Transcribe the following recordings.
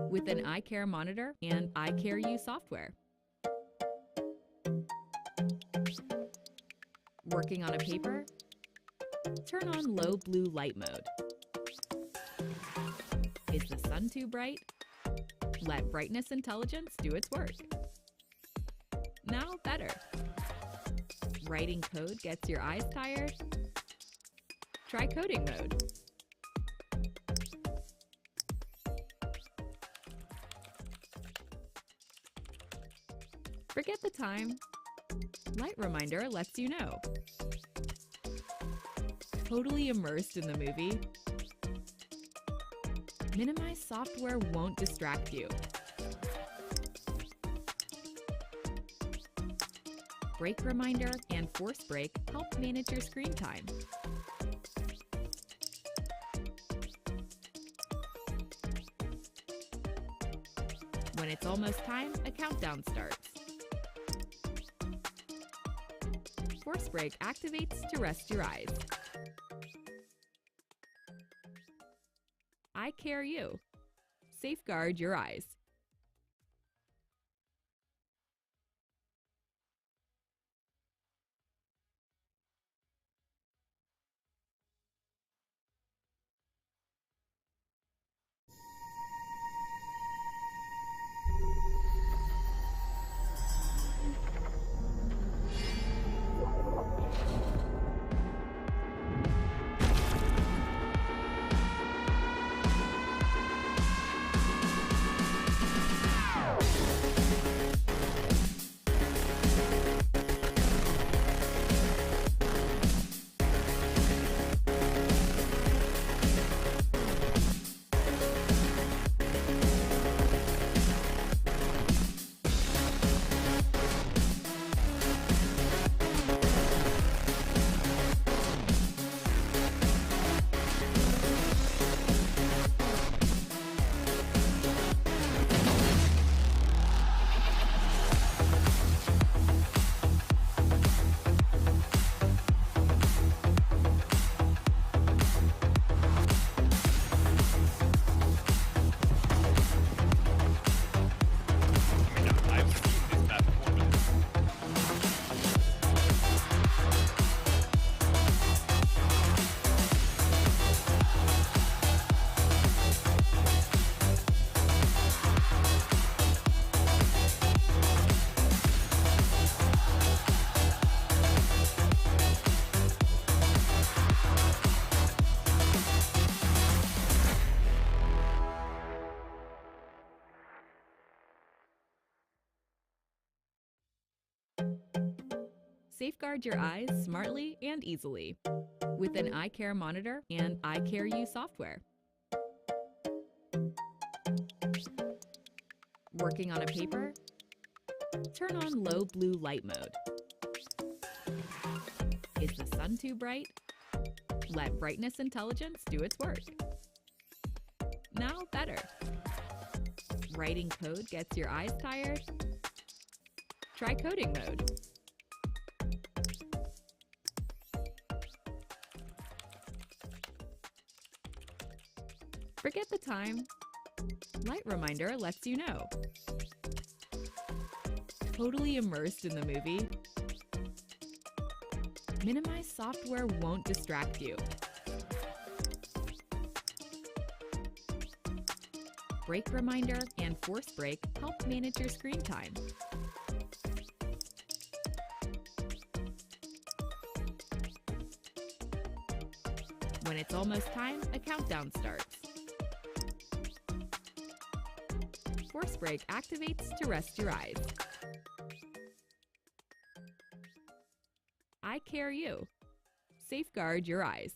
with an eye care monitor and eye care U software. Working on a paper? Turn on low blue light mode. Is the sun too bright? Let brightness intelligence do its work. Now better. Writing code gets your eyes tired? Try coding mode. Forget the time. Light reminder lets you know. Totally immersed in the movie? Minimize software won't distract you. Break reminder and force break help manage your screen time. When it's almost time, a countdown starts. Force break activates to rest your eyes. Eye care U. Safeguard your eyes. Safeguard your eyes smartly and easily with an eye care monitor and eye care U software. Working on a paper? Turn on low blue light mode. Is the sun too bright? Let brightness intelligence do its work. Now better. Writing code gets your eyes tired? Try coding mode. Forget the time. Light reminder lets you know. Totally immersed in the movie? Minimize software won't distract you. Break reminder and force break help manage your screen time. When it's almost time, a countdown starts. Force break activates to rest your eyes. Eye care U. Safeguard your eyes.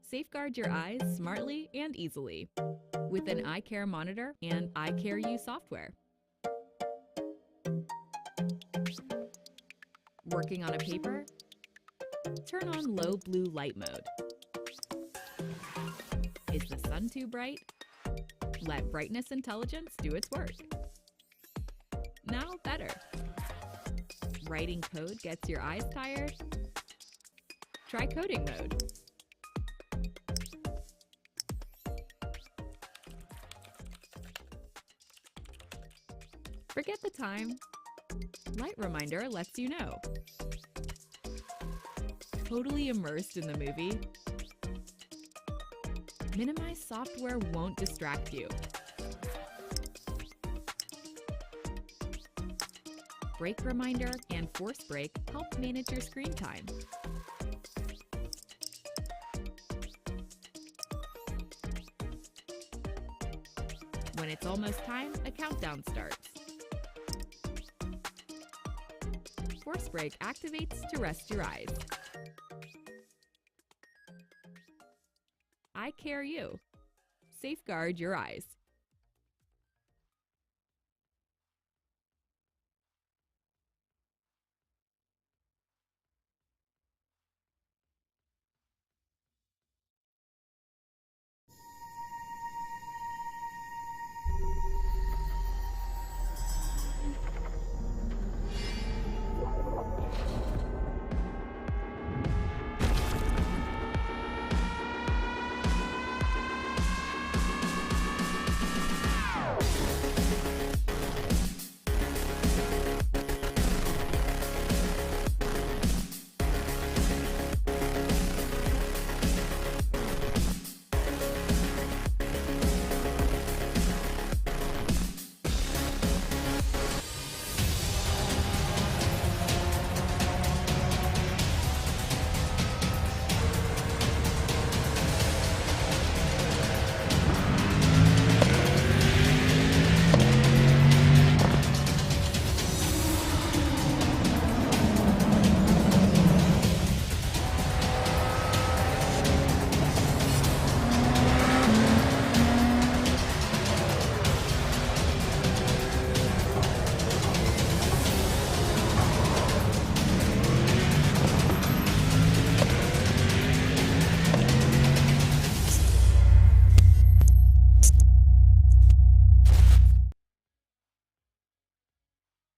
Safeguard your eyes smartly and easily with an eye care monitor and Eye Care U software. Working on a paper? Turn on low blue light mode. Is the sun too bright? Let brightness intelligence do its work. Now better. Writing code gets your eyes tired? Try coding mode. Forget the time. Light Reminder lets you know. Totally immersed in the movie? Minimize software won't distract you. Break Reminder and Force Break help manage your screen time. When it's almost time, a countdown starts. Force Break activates to rest your eyes. Eye Care U. Safeguard your eyes.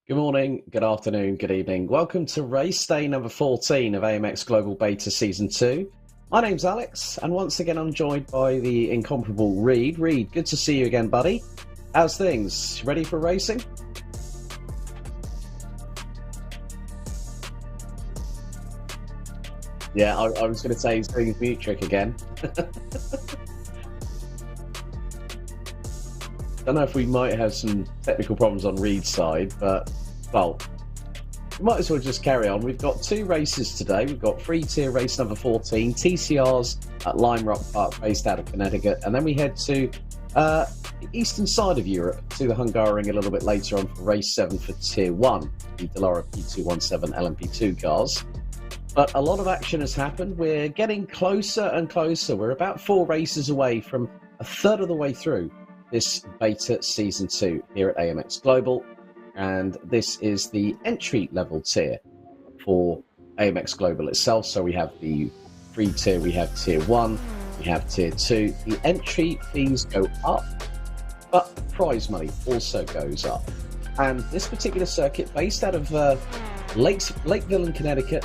Good morning, good afternoon, good evening. Welcome to race day number 14 of AMX Global Beta Season 2. My name's Alex, and once again I'm joined by the incomparable Reed. Reed, good to see you again, buddy. How's things? Ready for racing? Yeah, I was going to say he's doing his mute trick again. Don't know if we might have some technical problems on Reed's side, but, well, we might as well just carry on. We've got two races today. We've got free tier race number 14, TCRs at Lime Rock Park, based out of Connecticut. And then we head to the eastern side of Europe, to the Hungaroring a little bit later on for race 7 for tier 1, the Dallara P217 LMP2 cars. But a lot of action has happened. We're getting closer and closer. We're about 4 races away from a third of the way through this beta season 2 here at AMX Global, and this is the entry level tier for AMX Global itself. So we have the free tier, we have tier 1, we have tier 2. The entry fees go up, but prize money also goes up. And this particular circuit, based out of Lakeville in Connecticut,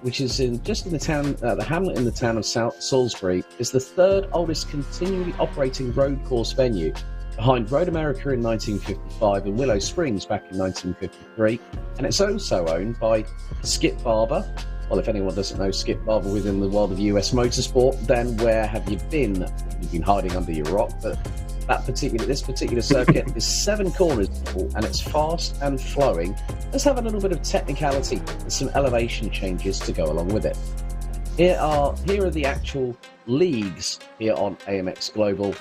which is just in the town, the hamlet in the town of South Salisbury, is the third oldest continually operating road course venue, behind Road America in 1955 and Willow Springs back in 1953. And it's also owned by Skip Barber. Well, if anyone doesn't know Skip Barber within the world of US motorsport, then where have you been? You've been hiding under your rock. But this particular circuit is 7 corners and it's fast and flowing. Let's have a little bit of technicality and some elevation changes to go along with it. Here are the actual leagues here on AMX Global.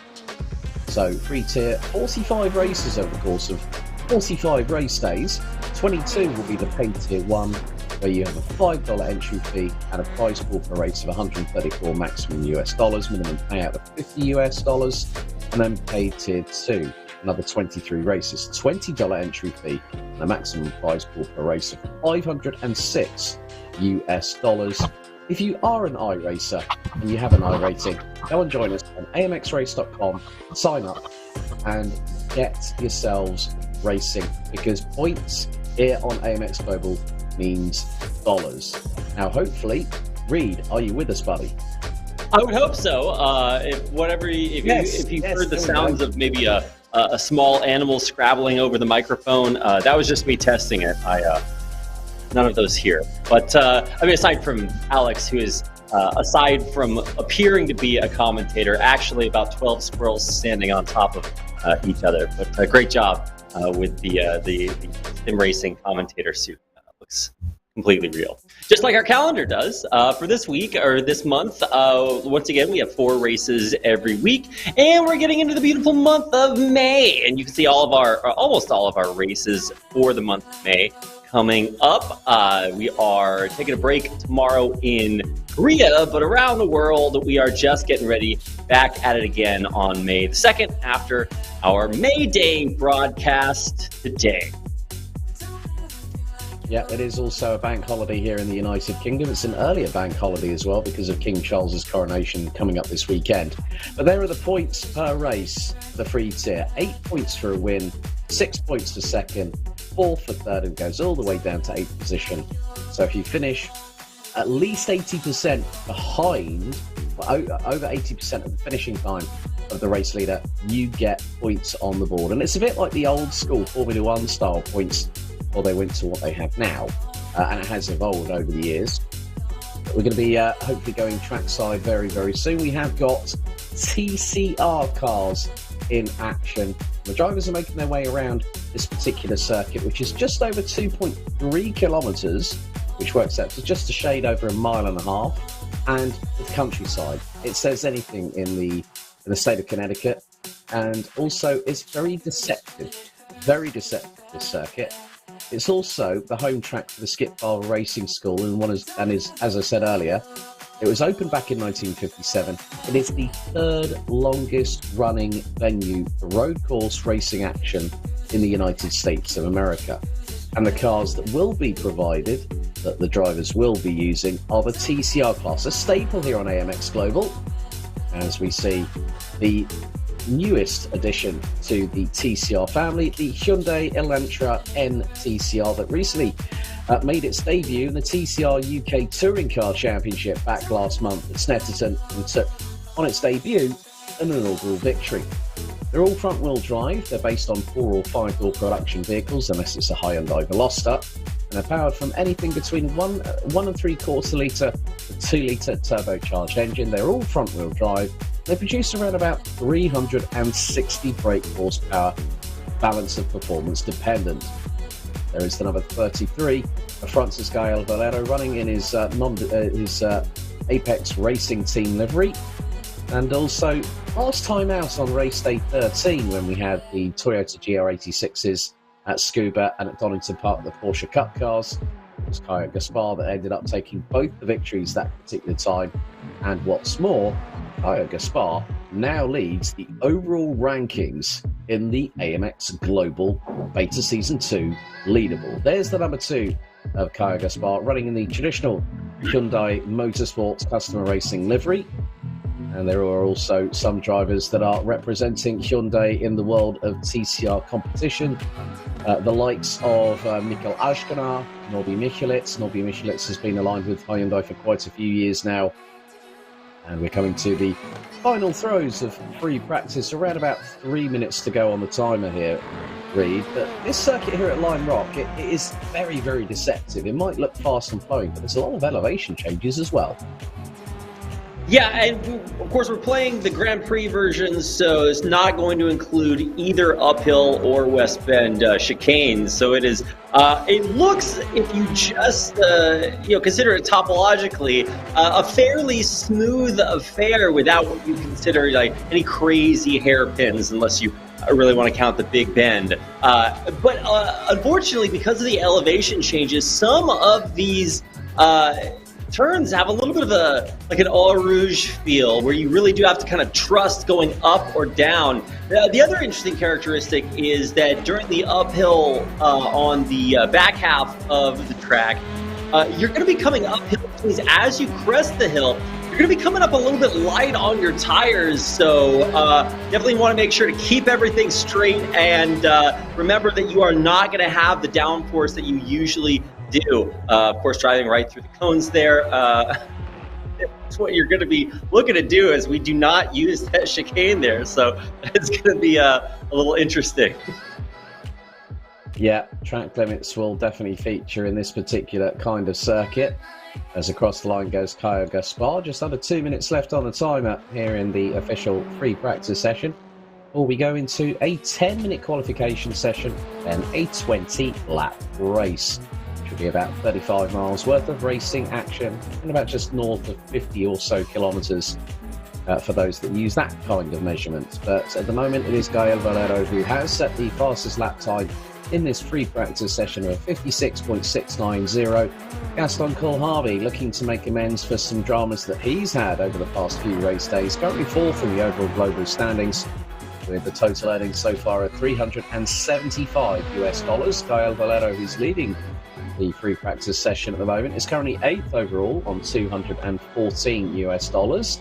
So free tier, 45 races over the course of 45 race days. 22 will be the paid tier 1, where you have a $5 entry fee and a prize pool per race of 134 maximum US dollars, minimum payout of 50 US dollars, and then paid tier 2, another 23 races, $20 entry fee and a maximum prize pool per race of 506 US dollars. If you are an iRacer and you have an iRating, go and join us on amxrace.com, sign up and get yourselves racing, because points here on AMX Global means dollars. Now, hopefully, Reed, are you with us, buddy? I would hope so. If you heard the sounds of maybe a small animal scrabbling over the microphone, that was just me testing it. None of those here. But aside from Alex, who is aside from appearing to be a commentator, actually about 12 squirrels standing on top of each other. But great job with the sim racing commentator suit. Looks completely real, just like our calendar does for this week or this month. Once again, we have 4 races every week, and we're getting into the beautiful month of May, and you can see almost all of our races for the month of May coming up. We are taking a break tomorrow in Korea, but around the world, we are just getting ready, back at it again on May the 2nd after our May Day broadcast today. Yeah, it is also a bank holiday here in the United Kingdom. It's an earlier bank holiday as well because of King Charles's coronation coming up this weekend. But there are the points per race, the free tier. 8 points for a win, 6 points for second, 4 for third, and goes all the way down to 8th position. So if you finish at least 80% behind, over 80% of the finishing time of the race leader, you get points on the board. And it's a bit like the old school Formula One style points, or they went to what they have now, and it has evolved over the years. But we're going to be hopefully going trackside very, very soon. We have got TCR cars in action. The drivers are making their way around this particular circuit, which is just over 2.3 kilometres, which works out to just a shade over 1.5 miles, and the countryside. It says anything in the state of Connecticut, and also it's very deceptive, this circuit. It's also the home track for the Skip Barber Racing School, and is, as I said earlier, it was opened back in 1957. It is the 3rd longest running venue for road course racing action in the United States of America. And the cars that will be provided, that the drivers will be using, are the TCR class, a staple here on AMX Global, as we see the newest addition to the TCR family, the Hyundai Elantra N TCR, that recently made its debut in the TCR UK Touring Car Championship back last month at Snetterton, and took on its debut an inaugural victory. They're all front-wheel drive. They're based on 4 or 5-door production vehicles, unless it's a Hyundai Veloster, and they're powered from anything between 1 3/4 litre to 2 litre turbocharged engine. They're all front-wheel drive. They produce around about 360 brake horsepower, balance of performance dependent. There is the number 33, Francis Gael Valero, running in his Apex Racing Team livery. And also, last time out on race day 13, when we had the Toyota GR86s at Scuba and at Donington Park, the Porsche Cup cars, it was Kaya Gaspar that ended up taking both the victories that particular time. And what's more, Kaya Gaspar now leads the overall rankings in the AMX Global Beta Season 2 leaderboard. There's the number 2 of Kaya Gaspar, running in the traditional Hyundai Motorsports Customer Racing livery. And there are also some drivers that are representing Hyundai in the world of TCR competition. The likes of Mikkel Ashkenar, Norby Michelitz. Norby Michelitz has been aligned with Hyundai for quite a few years now. And we're coming to the final throws of free practice. Around about 3 minutes to go on the timer here, Reed. But this circuit here at Lime Rock, it is very, very deceptive. It might look fast and flowing, but there's a lot of elevation changes as well. Yeah, and of course we're playing the Grand Prix version, so it's not going to include either uphill or West Bend chicanes. So it is. It looks, if you just consider it topologically, a fairly smooth affair without what you consider like any crazy hairpins, unless you really want to count the Big Bend. But unfortunately, because of the elevation changes, some of these turns have a little bit of an Eau Rouge feel, where you really do have to kind of trust going up or down. The other interesting characteristic is that during the uphill on the back half of the track, you're going to be coming uphill, which means as you crest the hill, you're going to be coming up a little bit light on your tires. So definitely want to make sure to keep everything straight, and remember that you are not going to have the downforce that you usually do. Of course, driving right through the cones there. That's what you're going to be looking to do, as we do not use that chicane there. So it's going to be a little interesting. Yeah, track limits will definitely feature in this particular kind of circuit. As across the line goes Caio Gaspar. Just under 2 minutes left on the timer here in the official free practice session. Or we go into a 10-minute qualification session and a 20-lap race. Should be about 35 miles worth of racing action and about just north of 50 or so kilometres for those that use that kind of measurement. But at the moment, it is Gael Valero who has set the fastest lap time in this free practice session of 56.690. Gaston Colharvey looking to make amends for some dramas that he's had over the past few race days. Currently fourth in the overall global standings, with the total earnings so far at $375. Gael Valero, who's leading the free practice session at the moment, is currently 8th overall on $214.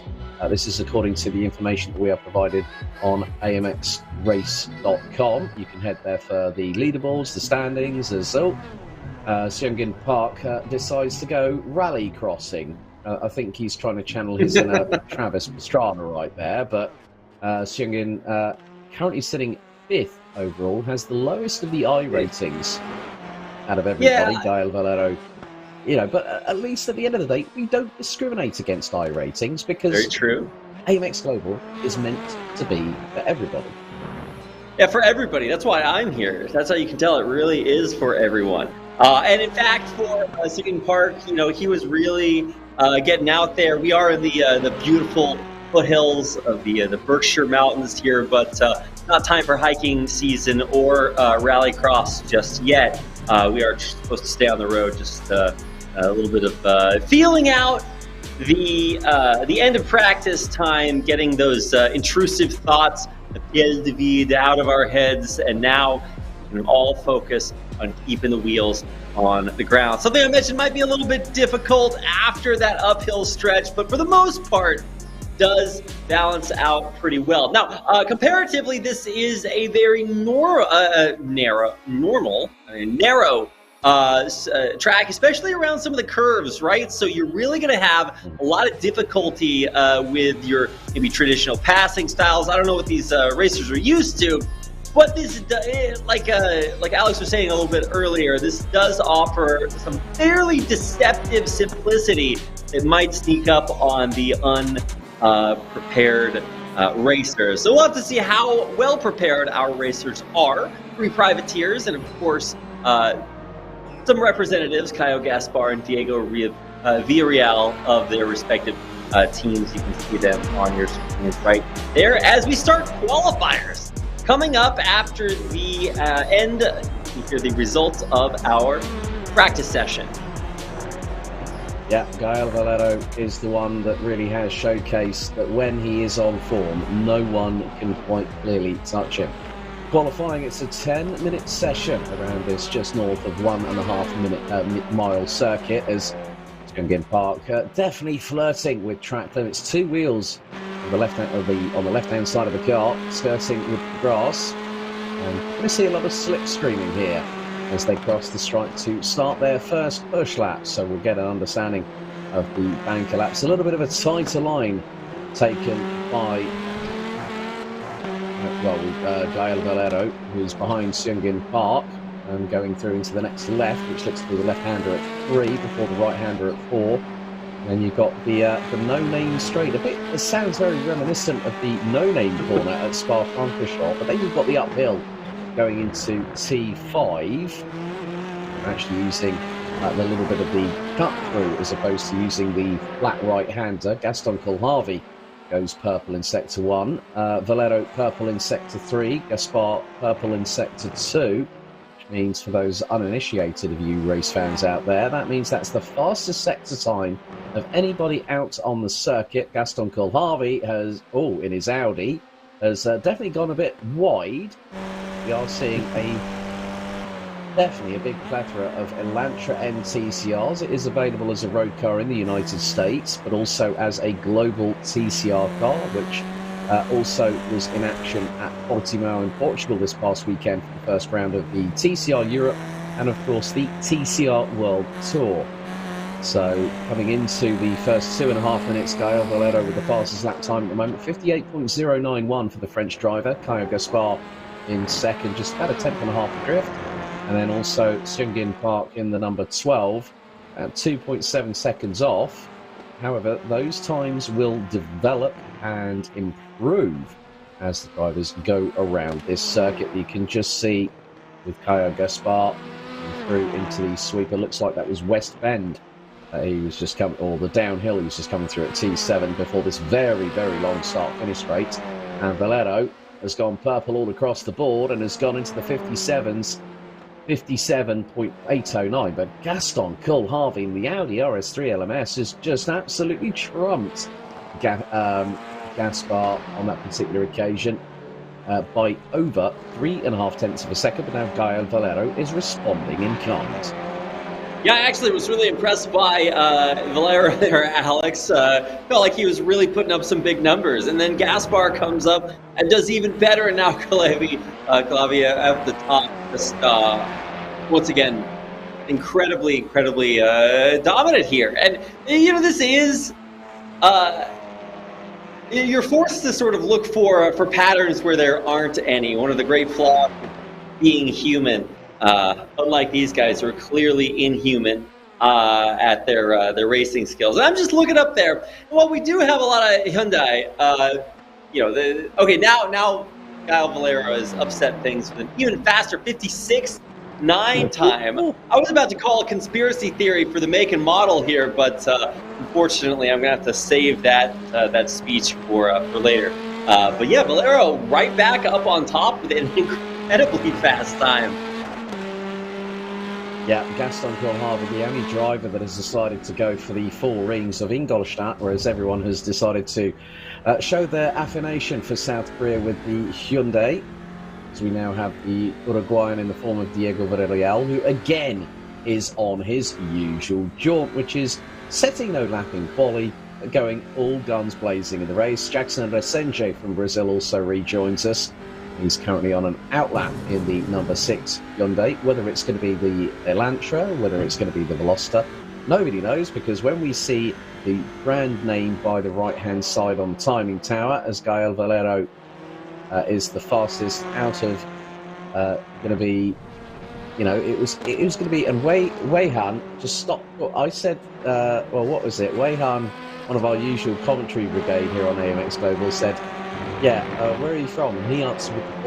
This is according to the information that we are provided on amxrace.com. You can head there for the leaderboards, the standings, as well. Seungin Park decides to go rally crossing. I think he's trying to channel his inner Travis Pastrana right there, but Seungin currently sitting 5th overall, has the lowest of the I ratings out of everybody. Gael Valero, but at least at the end of the day, we don't discriminate against I ratings, because very true. AMX Global is meant to be for everybody. Yeah, for everybody. That's why I'm here. That's how you can tell it really is for everyone. And in fact, for Seungin Park, he was really getting out there. We are in the beautiful foothills of the Berkshire Mountains here, but not time for hiking season or rallycross just yet. We are supposed to stay on the road, just a little bit of feeling out the end of practice time, getting those intrusive thoughts, the pièce de vide, out of our heads, and now we can all focus on keeping the wheels on the ground. Something I mentioned might be a little bit difficult after that uphill stretch, but for the most part, does balance out pretty well. Now, comparatively, this is a very narrow track, especially around some of the curves, right? So you're really going to have a lot of difficulty with your maybe traditional passing styles. I don't know what these racers are used to, but this, like Alex was saying a little bit earlier, this does offer some fairly deceptive simplicity that might sneak up on the unprepared racers. So we'll have to see how well prepared our racers are. 3 privateers and, of course, some representatives, Caio Gaspar and Diego Villarreal, of their respective teams. You can see them on your screen right there as we start qualifiers. Coming up after the end, you hear the results of our practice session. Yeah, Gael Valero is the one that really has showcased that when he is on form, no one can quite clearly touch him. Qualifying, it's a 10-minute session around this just north of 1.5 mile circuit, as Seungin Park definitely flirting with track limits. 2 wheels on the left-hand side of the car, skirting with the grass. And we're going to see a lot of slipstreaming here as they cross the stripe to start their first push lap. So we'll get an understanding of the banker laps. A little bit of a tighter line taken by Gael Valero, who's behind Seungin Park and going through into the next left, which looks to be the left-hander at 3 before the right-hander at 4. And then you've got the no-name straight. It sounds very reminiscent of the no-name corner at Spa-Francorchamps, but then you've got the uphill going into T5. We're actually using the little bit of the cut through as opposed to using the flat right-hander. Gaston Colharvey goes purple in Sector 1. Valero purple in Sector 3. Gaspar purple in Sector 2. Which means for those uninitiated of you race fans out there, that means that's the fastest sector time of anybody out on the circuit. Gaston Coulthard has, in his Audi, has definitely gone a bit wide. We are seeing definitely a big plethora of Elantra N TCRs. It is available as a road car in the United States, but also as a global TCR car, which also was in action at Portimao in Portugal this past weekend for the first round of the TCR Europe and, of course, the TCR World Tour. So, coming into the first 2.5 minutes, Gael Valero with the fastest lap time at the moment, 58.091 for the French driver. Caio Gaspar in second, just about a tenth and a half adrift. And then also Seung-Gin Park in the number 12, at 2.7 seconds off. However, those times will develop and improve as the drivers go around this circuit. You can just see with Caio Gaspar through into the sweeper. Looks like that was West Bend. He was just coming, or the downhill he was just coming through at T7 before this very, very long start-finish straight. And Valero has gone purple all across the board and has gone into the 57s. 57.809, but Gaston Coulthard in the Audi RS3 LMS has just absolutely trumped Gaspar on that particular occasion by over 3.5 tenths of a second, but now Gael Valero is responding in kind. Yeah, I actually was really impressed by Valero there, Alex. Felt like he was really putting up some big numbers. And then Gaspar comes up and does even better. And now Clavia at the top. Just, once again, incredibly dominant here. And, this is... you're forced to sort of look for patterns where there aren't any. One of the great flaws of being human. Unlike these guys who are clearly inhuman at their racing skills. And I'm just looking up there. Well, we do have a lot of Hyundai. Now Gael Valero has upset things with an even faster 56.9 time. I was about to call a conspiracy theory for the make and model here, but unfortunately, I'm gonna have to save that speech for later. But yeah, Valero right back up on top with an incredibly fast time. Yeah, Gaston Coulthard, the only driver that has decided to go for the 4 rings of Ingolstadt, whereas everyone has decided to show their affiliation for South Korea with the Hyundai. So we now have the Uruguayan in the form of Diego Villarreal, who again is on his usual jaunt, which is setting no lapping quali, going all guns blazing in the race. Jackson Resenge from Brazil also rejoins us. He's currently on an outlap in the number 6 Hyundai. Whether it's going to be the Elantra, whether it's going to be the Veloster, nobody knows, because when we see the brand name by the right-hand side on timing tower, as Gael Valero is the fastest out of going to be, it was going to be, and Weihan just stopped. I said, what was it? Weihan, one of our usual commentary brigade here on AMX Global, said, where are you from? And he answered with the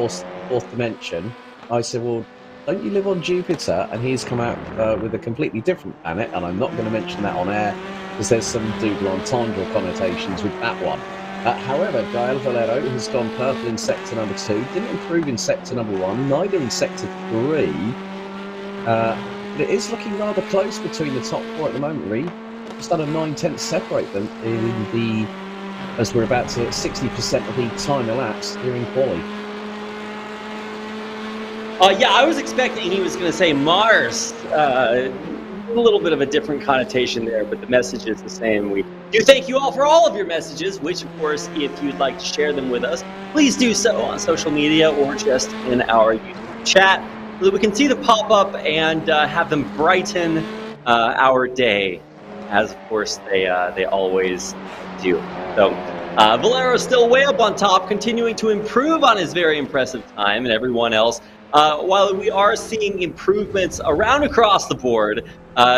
fourth dimension. I said, well, don't you live on Jupiter? And he's come out with a completely different planet, and I'm not going to mention that on air because there's some double entendre connotations with that one. However, Gael Valero has gone purple in sector number 2, didn't improve in sector number 1, neither in sector 3. But it is looking rather close between the top 4 at the moment, Reed. Just under 9 tenths separate them as we're about to hit 60% of the time elapsed here in quali. I was expecting he was going to say Mars. A little bit of a different connotation there, but the message is the same. We do thank you all for all of your messages, which, of course, if you'd like to share them with us, please do so on social media or just in our YouTube chat so that we can see them pop up and have them brighten our day, as, of course, they always do. So Valero still way up on top, continuing to improve on his very impressive time, and everyone else. While we are seeing improvements around across the board,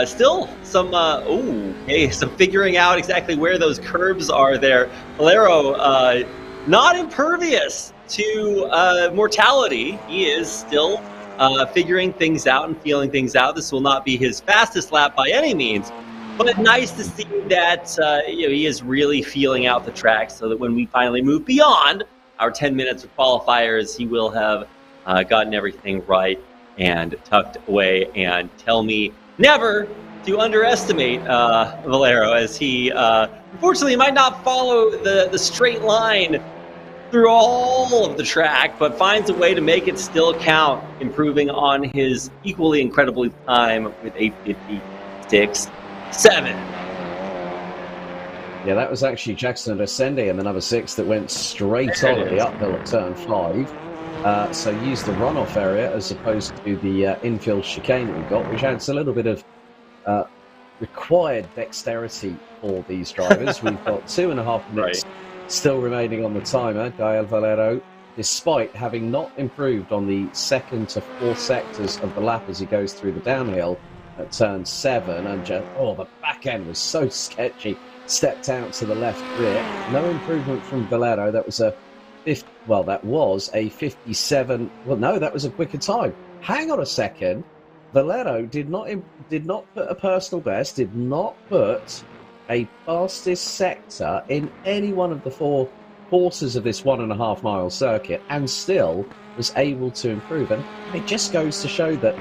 still some some figuring out exactly where those curves are there. Valero not impervious to mortality. He is still figuring things out and feeling things out. This will not be his fastest lap by any means, But nice to see that he is really feeling out the track, so that when we finally move beyond our 10 minutes of qualifiers, he will have gotten everything right and tucked away. And tell me never to underestimate Valero, as he unfortunately might not follow the straight line through all of the track, but finds a way to make it still count, improving on his equally incredible time with a 56.7. Yeah, that was actually Jackson Ascendi in the number 6 that went straight on at the uphill at turn 5. So used the runoff area as opposed to the infield chicane that we've got, which adds a little bit of required dexterity for these drivers. We've got 2.5 minutes still remaining on the timer. Gael Valero, despite having not improved on the 2nd to 4th sectors of the lap as he goes through the downhill at turn 7, and just, the back end was so sketchy. Stepped out to the left rear. No improvement from Valero. That was a 57. Well, no, that was a quicker time. Hang on a second. Valero did not put a personal best. Did not put a fastest sector in any one of the 4 quarters of this 1.5 mile circuit, and still was able to improve. And it just goes to show that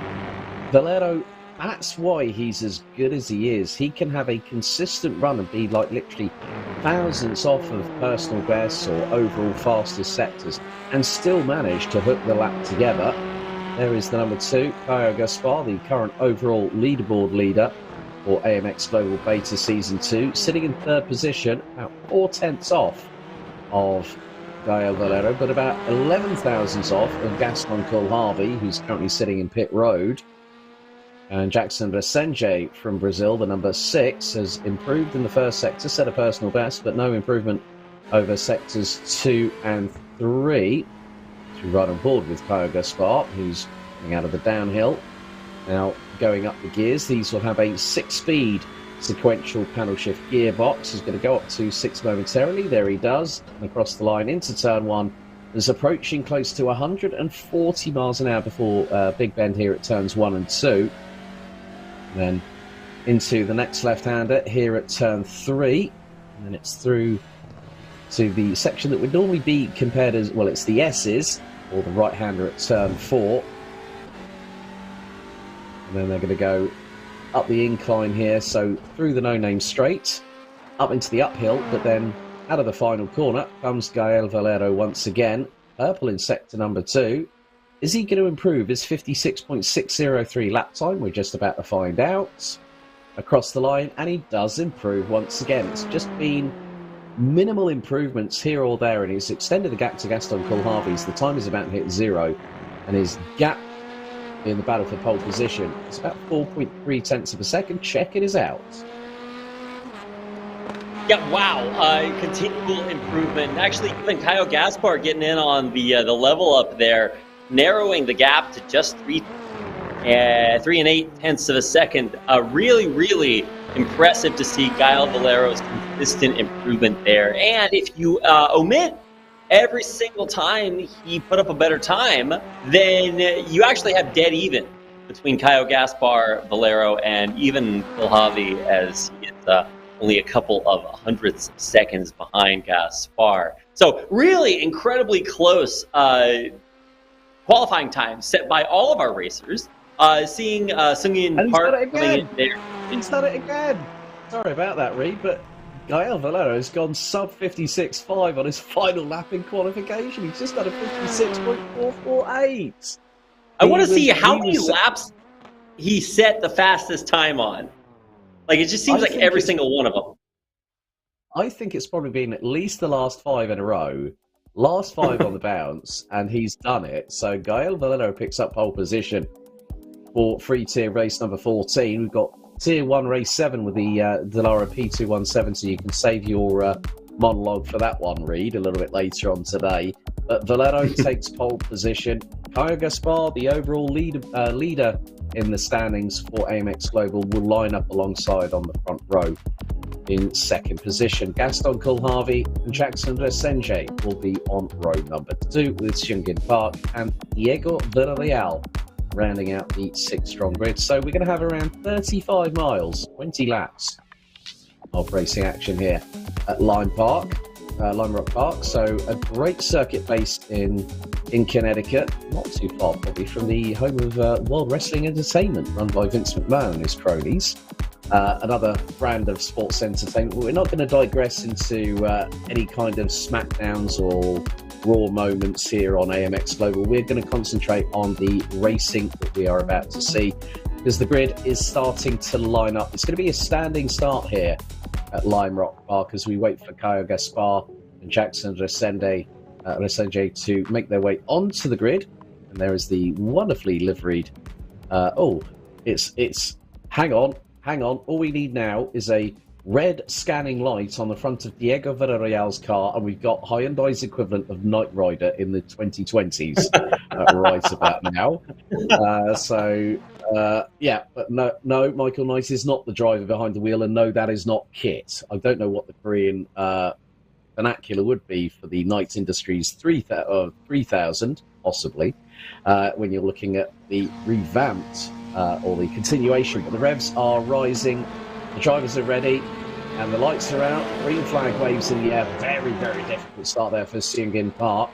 Valero, that's why he's as good as he is. He can have a consistent run and be like literally thousandths off of personal bests or overall fastest sectors, and still manage to hook the lap together. There is the number 2, Caio Gaspar, the current overall leaderboard leader for AMX Global Beta Season 2, sitting in 3rd position, about 4 tenths off of Gael Valero, but about 11 thousandths off of Gaston Colharvey, who's currently sitting in pit road. And Jackson Vicente from Brazil, the number 6, has improved in the first sector, set a personal best, but no improvement over sectors 2 and 3. To ride on board with Caio Gaspar, who's coming out of the downhill. Now, going up the gears, these will have a 6-speed sequential paddle shift gearbox. He's going to go up to 6 momentarily. There he does. And across the line into turn 1. Is approaching close to 140 miles an hour before Big Bend here at turns 1 and 2. And then into the next left-hander here at turn 3. And then it's through to the section that would normally be compared as, well, it's the S's, or the right-hander at turn 4. And then they're going to go up the incline here, so through the no-name straight, up into the uphill, but then out of the final corner comes Gael Valero once again, purple in sector number 2. Is he going to improve his 56.603 lap time? We're just about to find out. Across the line, and he does improve once again. It's just been minimal improvements here or there, and he's extended the gap to Gaston Colharvey's. The time is about to hit 0, and his gap in the battle for pole position is about 4.3 tenths of a second. Check it is out. Yeah, wow. Continual improvement. Actually, even Caio Gaspar getting in on the level up there, narrowing the gap to just 3 and 8 tenths of a second. Really, really impressive to see Gael Valero's consistent improvement there. And if you omit every single time he put up a better time, then you actually have dead even between Caio Gaspar, Valero, and even Colharvey, as he is only a couple of hundredths of seconds behind Gaspar. So really incredibly close qualifying times set by all of our racers. Seeing Sungin Park coming in there. He's done it again. Sorry about that, Reed, but Gael Valero has gone sub 56.5 on his final lap in qualification. He's just done a 56.448. I want to see how many laps he set the fastest time on. Like, it just seems like every single one of them. I think it's probably been at least the last 5 in a row. Last 5 on the bounce, and he's done it. So Gael Valero picks up pole position for free tier race number 14. We've got tier 1 race 7 with the Dallara P217, so you can save your monologue for that one, Reed, a little bit later on today. But Valero takes pole position. Caio Gaspar, the overall leader in the standings for AMX Global, will line up alongside on the front row in second position. Gaston Colharvey and Jackson Vicente will be on row number 2 with Sungin Park and Diego Villarreal rounding out the 6-strong grid. So we're going to have around 35 miles, 20 laps of racing action here at Lime Rock Park. So a great circuit based in Connecticut, not too far probably from the home of World Wrestling Entertainment, run by Vince McMahon and his cronies. Another brand of sports entertainment. We're not going to digress into any kind of SmackDowns or Raw moments here on AMX Global. We're going to concentrate on the racing that we are about to see, because the grid is starting to line up. It's going to be a standing start here at Lime Rock Park as we wait for Caio Gaspar and Jackson Resende to make their way onto the grid. And there is the wonderfully liveried hang on. All we need now is a red scanning light on the front of Diego Villarreal's car, and we've got Hyundai's equivalent of Knight Rider in the 2020s right about now. But no, Michael Knight is not the driver behind the wheel, and no, that is not Kit. I don't know what the Korean vernacular would be for the Knight Industries 3000, possibly, when you're looking at the revamped or the continuation. But the revs are rising, the drivers are ready, and the lights are out. Green flag waves in the air. Very, very difficult start there for Seungin Park.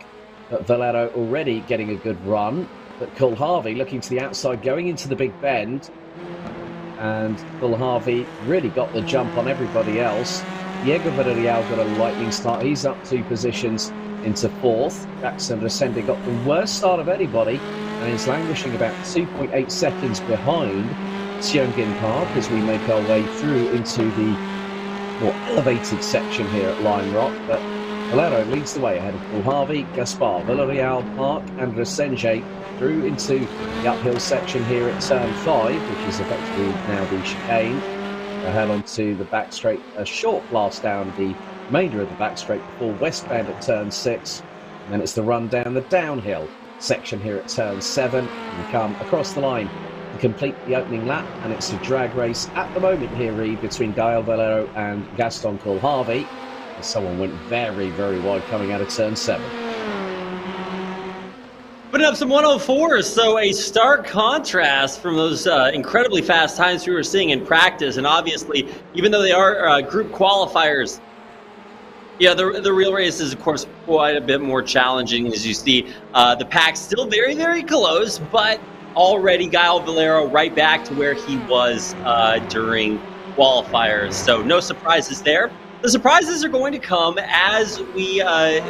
But Valero already getting a good run. But Coolharvey looking to the outside, going into the big bend. And Coolharvey really got the jump on everybody else. Diego Villarreal got a lightning start. He's up 2 positions into 4th. Jackson Resende got the worst start of anybody and is languishing about 2.8 seconds behind Seungin Park as we make our way through into the more elevated section here at Lime Rock. But Valero leads the way ahead of Coolharvey, Gaspar, Villarreal, Park and Resende through into the uphill section here at turn 5, which is effectively now the chicane. Head on to the back straight, a short blast down the remainder of the back straight before westbound at turn 6. And then it's the run down the downhill section here at turn 7. And we come across the line to complete the opening lap, and it's a drag race at the moment here, Reed, between Gael Valero and Gaston Coolharvey. Someone went very, very wide coming out of turn 7. Putting up some 104s, so a stark contrast from those incredibly fast times we were seeing in practice. And obviously, even though they are group qualifiers, yeah, the real race is, of course, quite a bit more challenging. As you see, the pack still very, very close, but already Gael Valero right back to where he was during qualifiers. So no surprises there. The surprises are going to come as we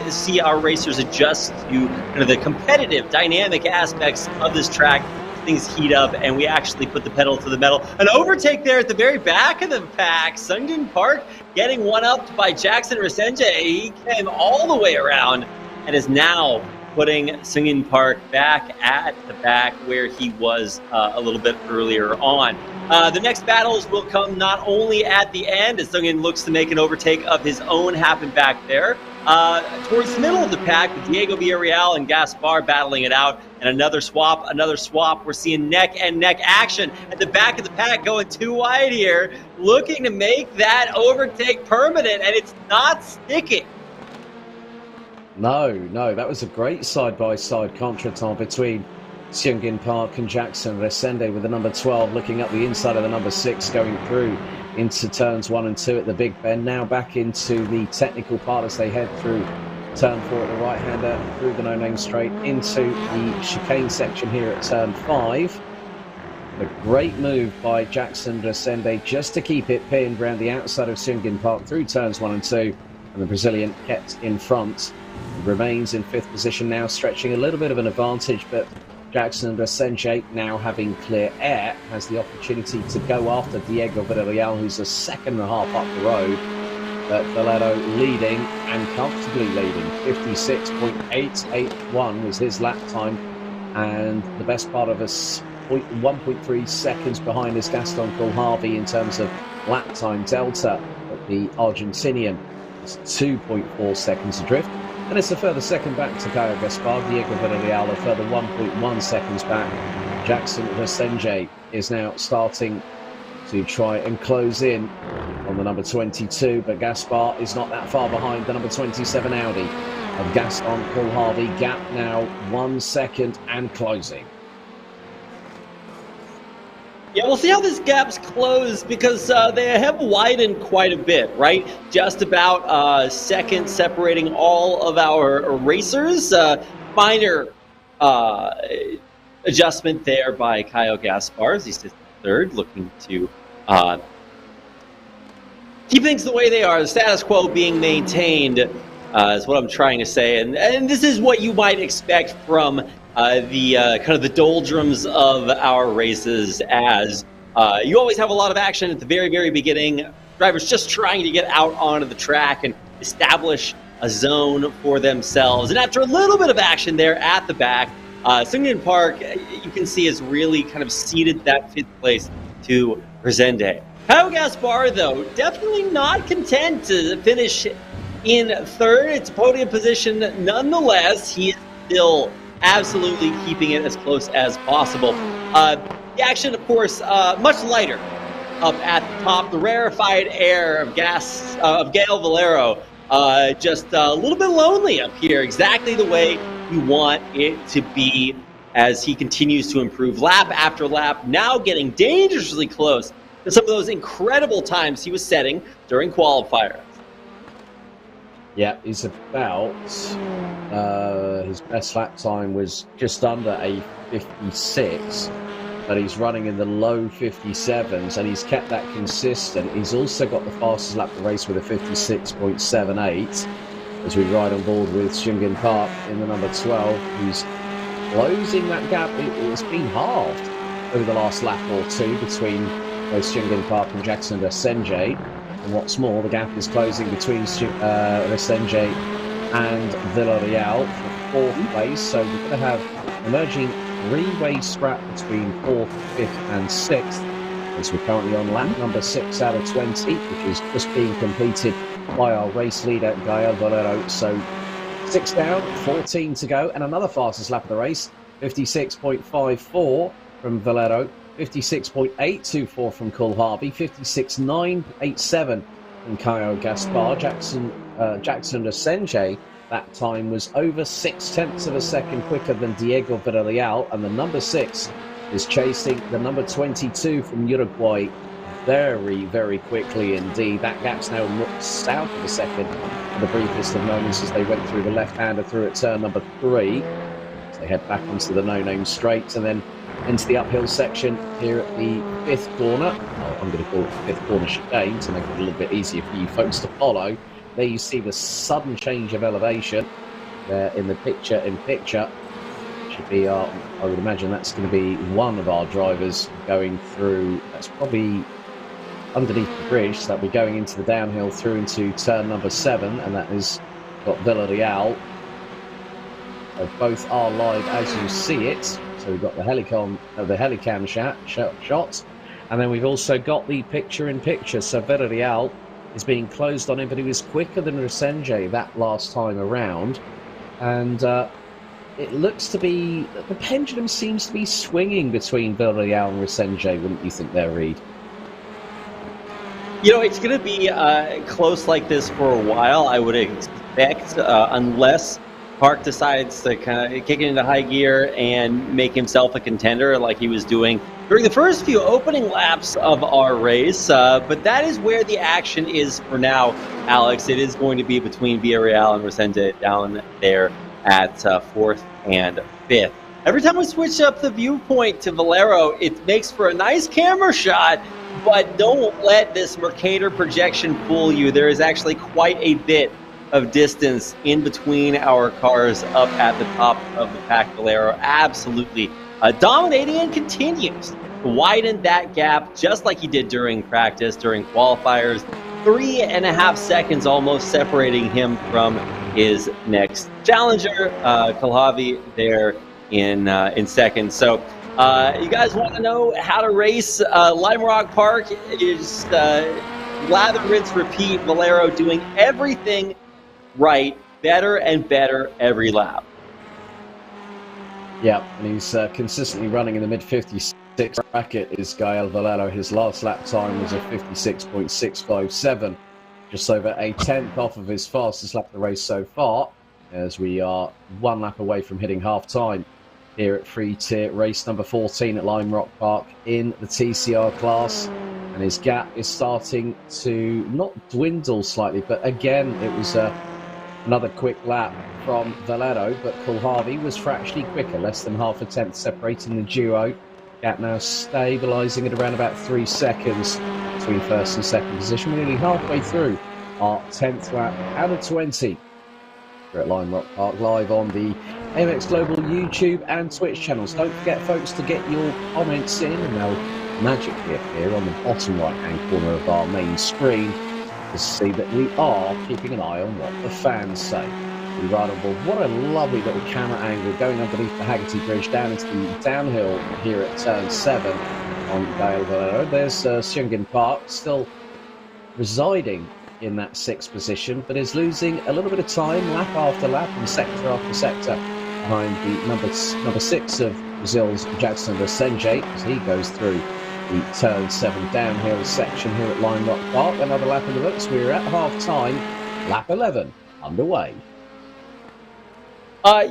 see our racers adjust to the competitive, dynamic aspects of this track. Things heat up, and we actually put the pedal to the metal. An overtake there at the very back of the pack. Seungin Park getting one-upped by Jackson Resende. He came all the way around and is now putting Seungin Park back at the back where he was a little bit earlier on. The next battles will come not only at the end, as Seungin looks to make an overtake of his own happen back there. Towards the middle of the pack, with Diego Villarreal and Gaspar battling it out, and another swap. We're seeing neck-and-neck action at the back of the pack, going too wide here, looking to make that overtake permanent, and it's not sticking. No, that was a great side-by-side contretemps between Seungin Park and Jackson Resende, with the number 12 looking up the inside of the number 6, going through into turns 1 and 2 at the Big Bend. Now back into the technical part as they head through turn 4 at the right-hander, through the no-name straight into the chicane section here at turn 5. A great move by Jackson Resende just to keep it pinned around the outside of Seungin Park through turns 1 and 2, and the Brazilian kept in front. Remains in 5th position now, stretching a little bit of an advantage, but Jackson Resende, now having clear air, has the opportunity to go after Diego Villarreal, who's a second and a half up the road. But Valero leading, and comfortably leading. 56.881 was his lap time, and the best part of us 1.3 seconds behind is Gaston Coolharvey in terms of lap time delta. But the Argentinian is 2.4 seconds adrift. And it's a further second back to Caio Gaspar. Diego Villarreal a further 1.1 seconds back. Jackson Resende is now starting to try and close in on the number 22, but Gaspar is not that far behind the number 27 Audi of Gaston Coolharvey. Gap now 1 second and closing. Yeah, we'll see how this gap's closed because they have widened quite a bit, right? Just about a second separating all of our racers. Minor adjustment there by Kyle Gaspar as he sits in third, looking to keep things the way they are. The status quo being maintained is what I'm trying to say. And this is what you might expect from the kind of the doldrums of our races, as you always have a lot of action at the very, very beginning. Drivers just trying to get out onto the track and establish a zone for themselves. And after a little bit of action there at the back, Singleton Park, you can see, has really kind of ceded that fifth place to Resende. Kyle Gaspar, though, definitely not content to finish in third. It's a podium position nonetheless. He is still absolutely keeping it as close as possible. The action, of course, much lighter up at the top. The rarefied air of Gael Valero, just a little bit lonely up here, exactly the way you want it to be as he continues to improve lap after lap, now getting dangerously close to some of those incredible times he was setting during qualifiers. Yeah, he's about, his best lap time was just under a 56, but he's running in the low 57s, and he's kept that consistent. He's also got the fastest lap of the race with a 56.78, as we ride on board with Shingen Park in the number 12, who's closing that gap. It's been halved over the last lap or two between both Shingen Park and Jackson Resenge. And what's more, the gap is closing between Resenge and Villarreal for fourth place. So we're going to have an emerging three-way scrap between fourth, fifth, and sixth, as we're currently on lap number 6 out of 20, which is just being completed by our race leader, Gael Valero. So 6 down, 14 to go, and another fastest lap of the race, 56.54 from Valero. 56.824 from Cole Harvey, 56.987 from Kyle Gaspar. Jackson Resenge, that time was over 0.6 of a second quicker than Diego Villarreal, and the number 6 is chasing the number 22 from Uruguay very, very quickly indeed. That gap's now looked south of a second for the briefest of moments as they went through the left-hander through at turn number 3. So they head back onto the no-name straight and then into the uphill section here at the 5th corner. I'm going to call it the 5th corner chicane to make it a little bit easier for you folks to follow. There you see the sudden change of elevation there in the picture-in-picture. Should be I would imagine that's going to be one of our drivers going through. That's probably underneath the bridge, so that'll be going into the downhill through into turn number 7, and that has got Villarreal. Both are live as you see it. So we've got the helicam shot, and then we've also got the picture-in-picture. So Villarreal is being closed on him, but he was quicker than Resenge that last time around, and it looks to be the pendulum seems to be swinging between Villarreal and Resenge. Wouldn't you think there, Reed? You know, it's going to be close like this for a while, I would expect, unless Park decides to kind of kick it into high gear and make himself a contender like he was doing during the first few opening laps of our race. But that is where the action is for now, Alex. It is going to be between Villarreal and Resende down there at 4th and 5th. Every time we switch up the viewpoint to Valero, it makes for a nice camera shot, but don't let this Mercator projection fool you. There is actually quite a bit of distance in between our cars up at the top of the pack. Valero absolutely dominating and continues to widen that gap just like he did during practice, during qualifiers. 3.5 seconds almost separating him from his next challenger, Kalhavi, there in second. So you guys want to know how to race Lime Rock Park? Is lather, rinse, repeat. Valero doing everything right, better and better every lap. Yeah, and he's consistently running in the mid-56 bracket is Gael Valero. His last lap time was a 56.657, just over a tenth off of his fastest lap of the race so far, as we are one lap away from hitting half-time. here at free tier race number 14 at Lime Rock Park in the TCR class. And his gap is starting to not dwindle slightly, but again, it was another quick lap from Valero, but Kulharvi was fractionally quicker, less than half a tenth separating the duo. Gap now stabilising at around about 3 seconds between first and second position. We're nearly halfway through our 10th lap out of 20. We're at Lime Rock Park live on the AMX Global YouTube and Twitch channels. Don't forget, folks, to get your comments in, and they'll magically appear on the bottom right-hand corner of our main screen to see that we are keeping an eye on what the fans say. We ride on board. What a lovely little camera angle going underneath the Haggerty Bridge down into the downhill here at turn 7 on Dale Valero. There's Seungin Park still residing in that 6th position, but is losing a little bit of time lap after lap and sector after sector behind the number 6 of Brazil's Jackson Resende as he goes through the turn 7 downhill section here at Lime Rock Park. Another lap in the books. We're at half time, lap 11 underway.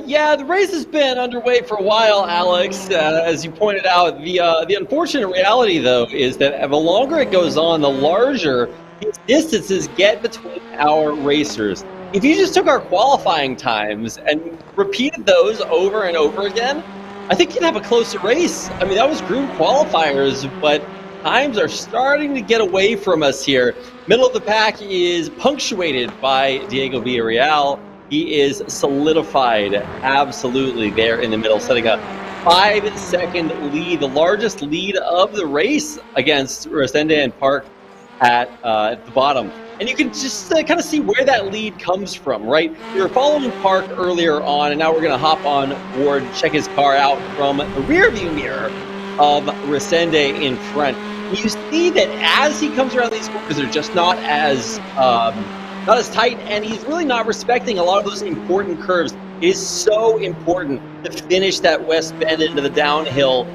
Yeah, the race has been underway for a while, Alex. As you pointed out, the unfortunate reality, though, is that the longer it goes on, the larger these distances get between our racers. If you just took our qualifying times and repeated those over and over again, I think you'd have a closer race. I mean, that was group qualifiers, but times are starting to get away from us here. Middle of the pack is punctuated by Diego Villarreal. He is solidified absolutely there in the middle, setting a 5-second lead, the largest lead of the race against Resende and Park at the bottom. And you can just kind of see where that lead comes from, right? We were following Park earlier on, and now we're going to hop on board, check his car out from the rear view mirror of Resende in front. And you see that as he comes around these corners, they're just not as tight, and he's really not respecting a lot of those important curves. It is so important to finish that west bend into the downhill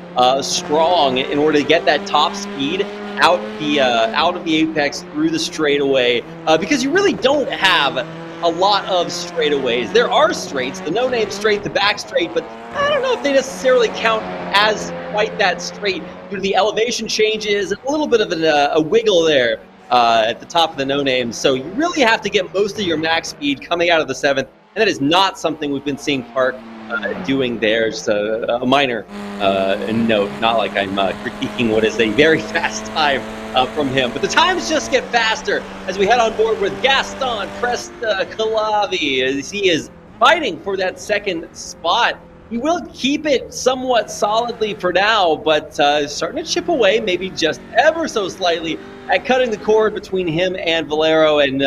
strong in order to get that top speed out of the apex through the straightaway, because you really don't have a lot of straightaways. There are straights, the no-name straight, the back straight, but I don't know if they necessarily count as quite that straight due to the elevation changes and a little bit of a wiggle there at the top of the no-name. So you really have to get most of your max speed coming out of the 7th, and that is not something we've been seeing Park doing there. Just a minor note, not like I'm critiquing what is a very fast time from him, but the times just get faster as we head on board with Gaston Presta-Calavi as he is fighting for that 2nd spot. He will keep it somewhat solidly for now, but starting to chip away, maybe just ever so slightly, at cutting the cord between him and Valero, and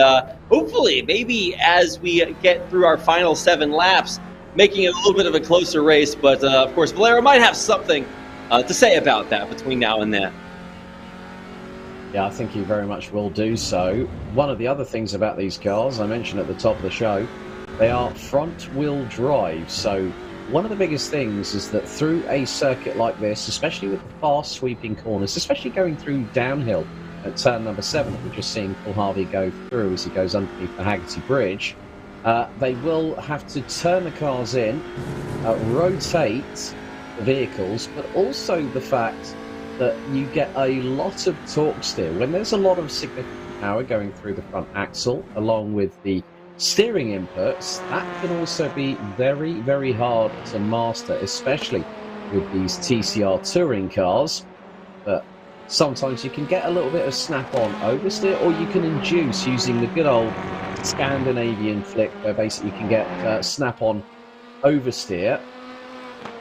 hopefully, maybe as we get through our final 7 laps, making it a little bit of a closer race. But of course, Valero might have something to say about that between now and then. Yeah, I think he very much will do so. One of the other things about these cars, I mentioned at the top of the show, they are front-wheel drive. So one of the biggest things is that through a circuit like this, especially with the fast sweeping corners, especially going through downhill at turn number 7 that we're just seeing Paul Harvey go through as he goes underneath the Haggerty Bridge, they will have to turn the cars in, rotate the vehicles, but also the fact that you get a lot of torque steer. When there's a lot of significant power going through the front axle, along with the steering inputs, that can also be very, very hard to master, especially with these TCR touring cars. But sometimes you can get a little bit of snap-on oversteer, or you can induce using the good old Scandinavian flick, where basically you can get snap-on oversteer.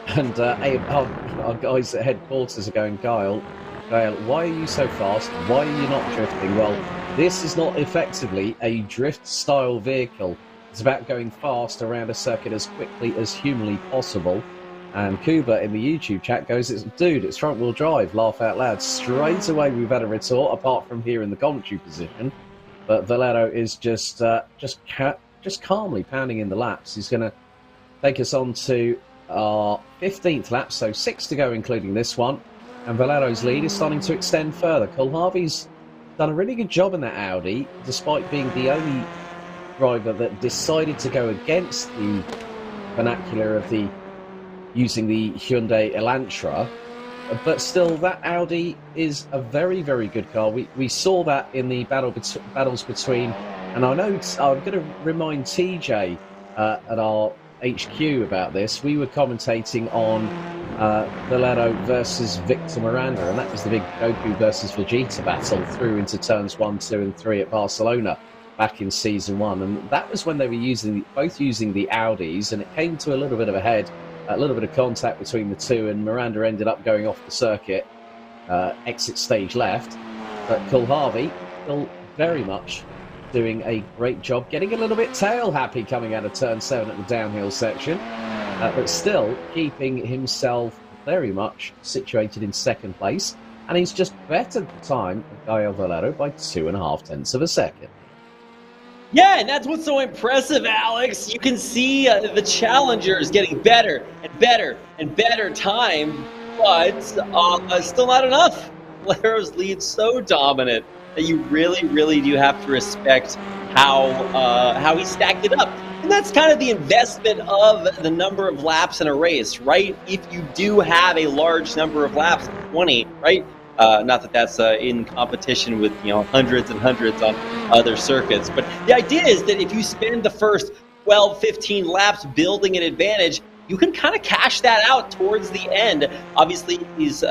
And our guys at headquarters are going, Gail, why are you so fast? Why are you not drifting? Well, this is not effectively a drift-style vehicle. It's about going fast around a circuit as quickly as humanly possible. And Kuba in the YouTube chat goes, dude, it's front-wheel drive, laugh out loud. Straight away we've had a retort, apart from here in the commentary position. But Valero is just calmly pounding in the laps. He's going to take us on to our 15th lap, so 6 to go, including this one. And Valero's lead is starting to extend further. Kulharvi's done a really good job in that Audi, despite being the only driver that decided to go against the vernacular of the using the Hyundai Elantra. But still, that Audi is a very, very good car. We saw that in the battles between, and I know I'm going to remind TJ at our HQ about this. We were commentating on Valero versus Victor Miranda, and that was the big Goku versus Vegeta battle through into turns 1, 2, and 3 at Barcelona back in season 1, and that was when they were both using the Audis, and it came to a little bit of a head. A little bit of contact between the two, and Miranda ended up going off the circuit, exit stage left. But Kulharvi still very much doing a great job, getting a little bit tail happy coming out of turn 7 at the downhill section, but still keeping himself very much situated in second place. And he's just bettered the time of Gael Valero by 2.5 tenths of a second. Yeah, and that's what's so impressive, Alex. You can see the challengers getting better and better and better time, but still not enough. Valero's lead so dominant that you really, really do have to respect how he stacked it up. And that's kind of the investment of the number of laps in a race, right? If you do have a large number of laps, 20, right? Not that that's in competition with hundreds and hundreds on other circuits, but the idea is that if you spend the first 12, 15 laps building an advantage, you can kind of cash that out towards the end. Obviously, these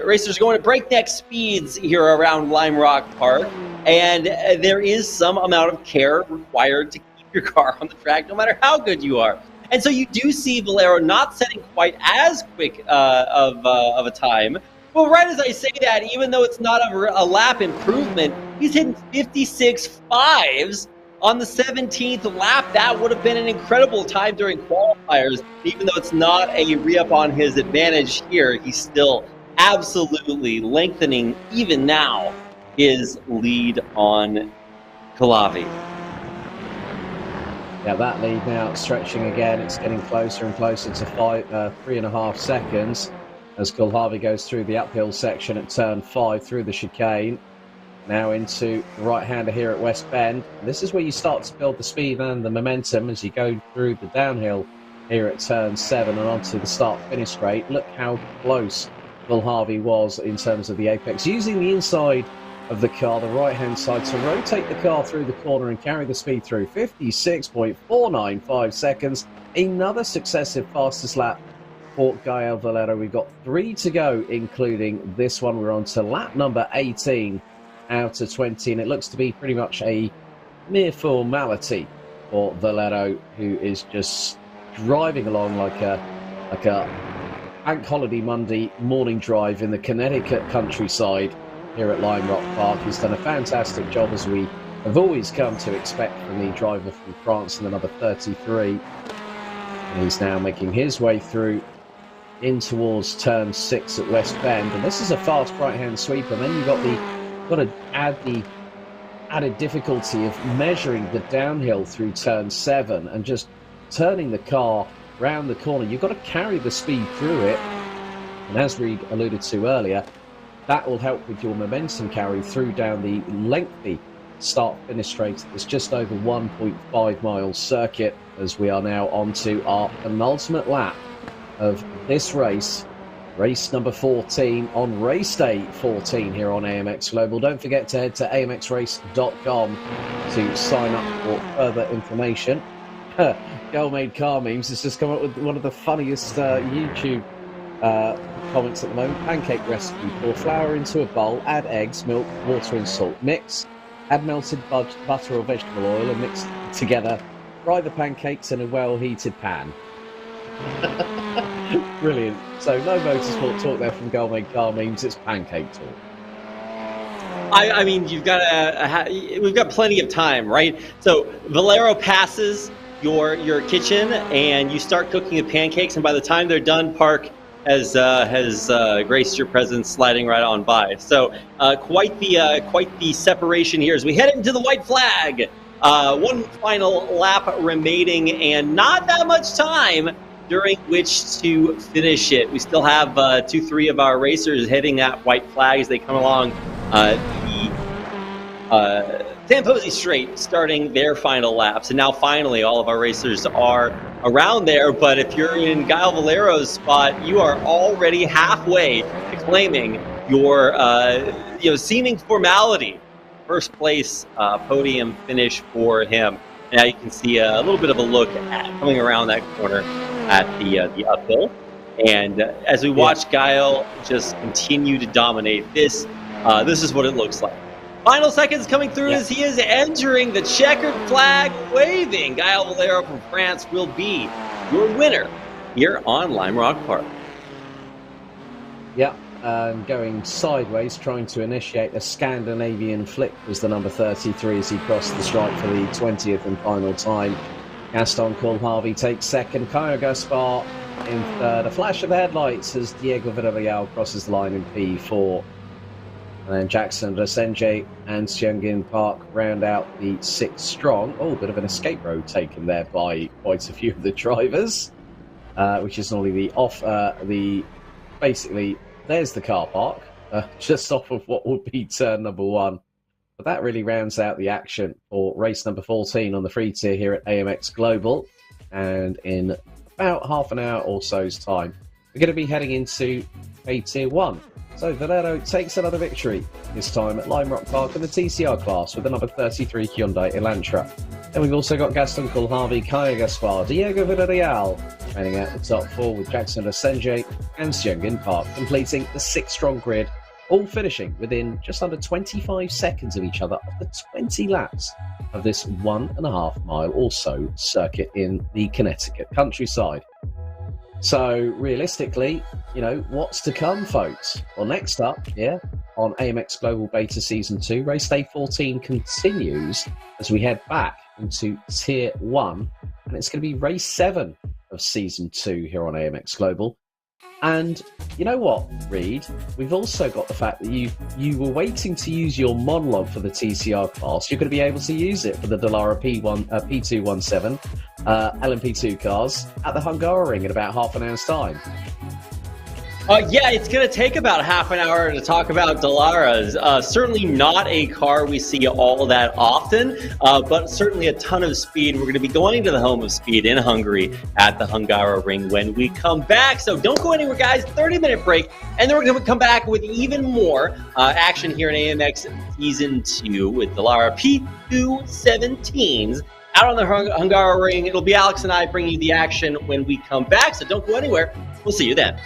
racers are going at breakneck speeds here around Lime Rock Park, and there is some amount of care required to keep your car on the track, no matter how good you are. And so you do see Valero not setting quite as quick of a time. Well, right as I say that, even though it's not a lap improvement, he's hitting 56 fives on the 17th lap. That would have been an incredible time during qualifiers. Even though it's not a re-up on his advantage here, he's still absolutely lengthening, even now, his lead on Kulharvi. Yeah, that lead now stretching again. It's getting closer and closer to 3.5 seconds. As Kulharvi goes through the uphill section at turn 5 through the chicane. Now into the right-hander here at West Bend. This is where you start to build the speed and the momentum as you go through the downhill here at turn 7 and onto the start-finish straight. Look how close Kulharvi was in terms of the apex. Using the inside of the car, the right-hand side, to rotate the car through the corner and carry the speed through. 56.495 seconds. Another successive fastest lap for Gael Valero. We've got 3 to go, including this one. We're on to lap number 18 out of 20, and it looks to be pretty much a mere formality for Valero, who is just driving along like a Bank Holiday Monday morning drive in the Connecticut countryside here at Lime Rock Park. He's done a fantastic job, as we have always come to expect from the driver from France in the number 33. And he's now making his way through in towards turn 6 at West Bend, and this is a fast right-hand sweep, and then you've got to add the added difficulty of measuring the downhill through turn 7 and just turning the car round the corner. You've got to carry the speed through it, and as we alluded to earlier, that will help with your momentum carry through down the lengthy start-finish straight. It's just over 1.5 miles circuit, as we are now on to our penultimate lap of this race, race number 14 on race day 14 here on AMX Global. Don't forget to head to amxrace.com to sign up for further information. Girl Made Car Memes has just come up with one of the funniest YouTube comments at the moment. Pancake recipe: pour flour into a bowl, add eggs, milk, water and salt, mix, add melted butter or vegetable oil and mix together. Fry the pancakes in a well-heated pan. Brilliant. So no motorsport talk there from Girl Made Car Memes. It's pancake talk. I mean, we've got plenty of time, right? So Valero passes your kitchen, and you start cooking the pancakes, and by the time they're done, Park has graced your presence, sliding right on by. So quite the separation here as we head into the white flag. One final lap remaining, and not that much time during which to finish it. We still have 2-3 of our racers hitting that white flag as they come along Sam Posey Straight starting their final laps. And now finally all of our racers are around there. But if you're in Guile Valero's spot, you are already halfway to claiming your seeming formality. First place podium finish for him. Now you can see a little bit of a look at coming around that corner at the uphill. And as we watch Guile just continue to dominate, this is what it looks like. Final seconds coming through as he is entering the checkered flag waving. Guile Valero from France will be your winner here on Lime Rock Park. Yeah, going sideways, trying to initiate a Scandinavian flick was the number 33 as he crossed the stripe for the 20th and final time. Gaston Coulharvey takes second, Caio Gaspar in third. A flash of headlights as Diego Villarreal crosses the line in P4. And then Jackson Rasenje and Seungin Park round out the 6 strong. Oh, a bit of an escape road taken there by quite a few of the drivers, which is normally basically, there's the car park, just off of what would be turn number 1. But that really rounds out the action for race number 14 on the free tier here at AMX Global. And in about half an hour or so's time, we're going to be heading into a tier 1. So Valero takes another victory, this time at Lime Rock Park in the TCR class with the number 33 Hyundai Elantra. Then we've also got Gaston Coulharvey, Caio Gaspar, Diego Villarreal rounding out the top 4 with Jackson Rasenje and Seungin Park completing the 6-strong grid, all finishing within just under 25 seconds of each other after 20 laps of this 1.5 mile or so circuit in the Connecticut countryside. So realistically, what's to come, folks? Well, next up, on AMX Global Beta Season 2, race day 14 continues as we head back into Tier 1, and it's going to be race 7 of Season 2 here on AMX Global. And you know what, Reed? We've also got the fact that you were waiting to use your monologue for the TCR class. You're going to be able to use it for the Dallara P217 LMP2 cars at the Hungaroring in about half an hour's time. It's going to take about half an hour to talk about Dallaras. Certainly not a car we see all that often, but certainly a ton of speed. We're going to be going to the home of speed in Hungary at the Hungaroring when we come back. So don't go anywhere, guys. 30-minute break, and then we're going to come back with even more action here in AMX Season 2 with Dallara P217s. Out on the Hungaroring. It'll be Alex and I bringing you the action when we come back, so don't go anywhere. We'll see you then.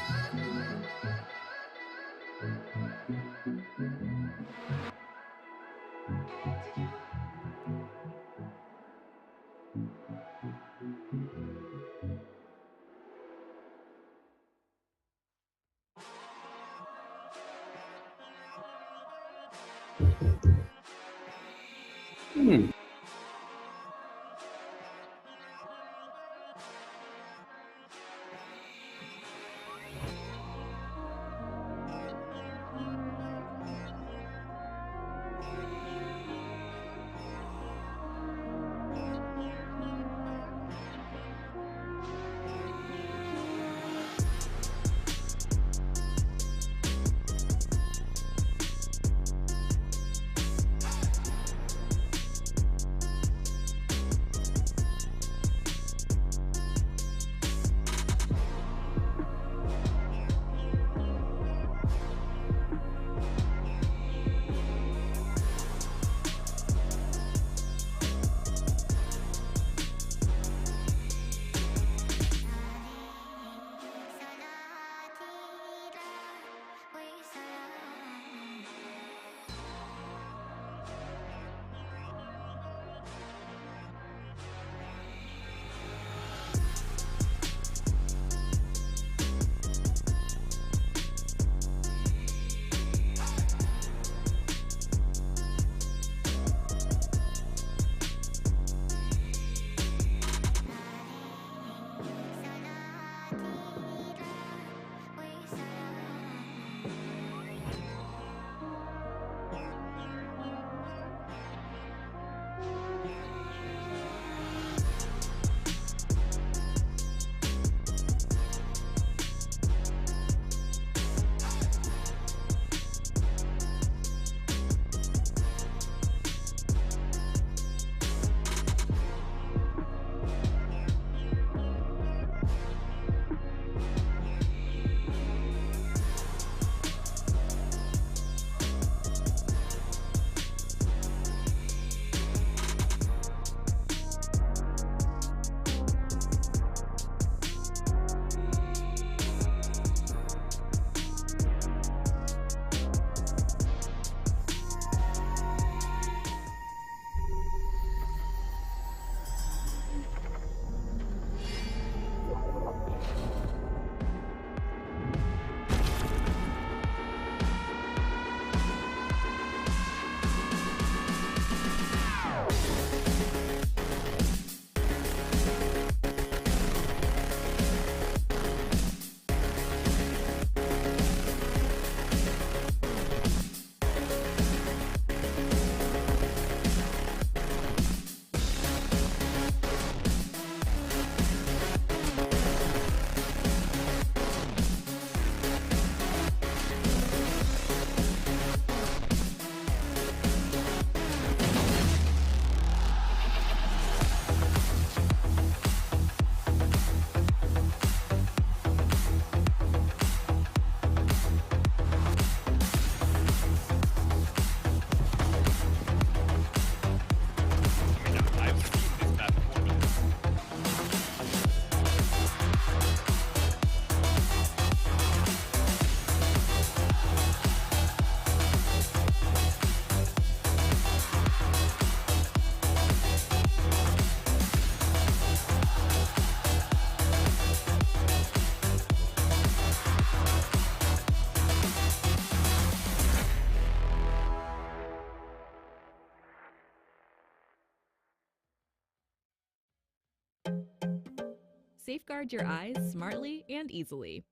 Safeguard your eyes smartly and easily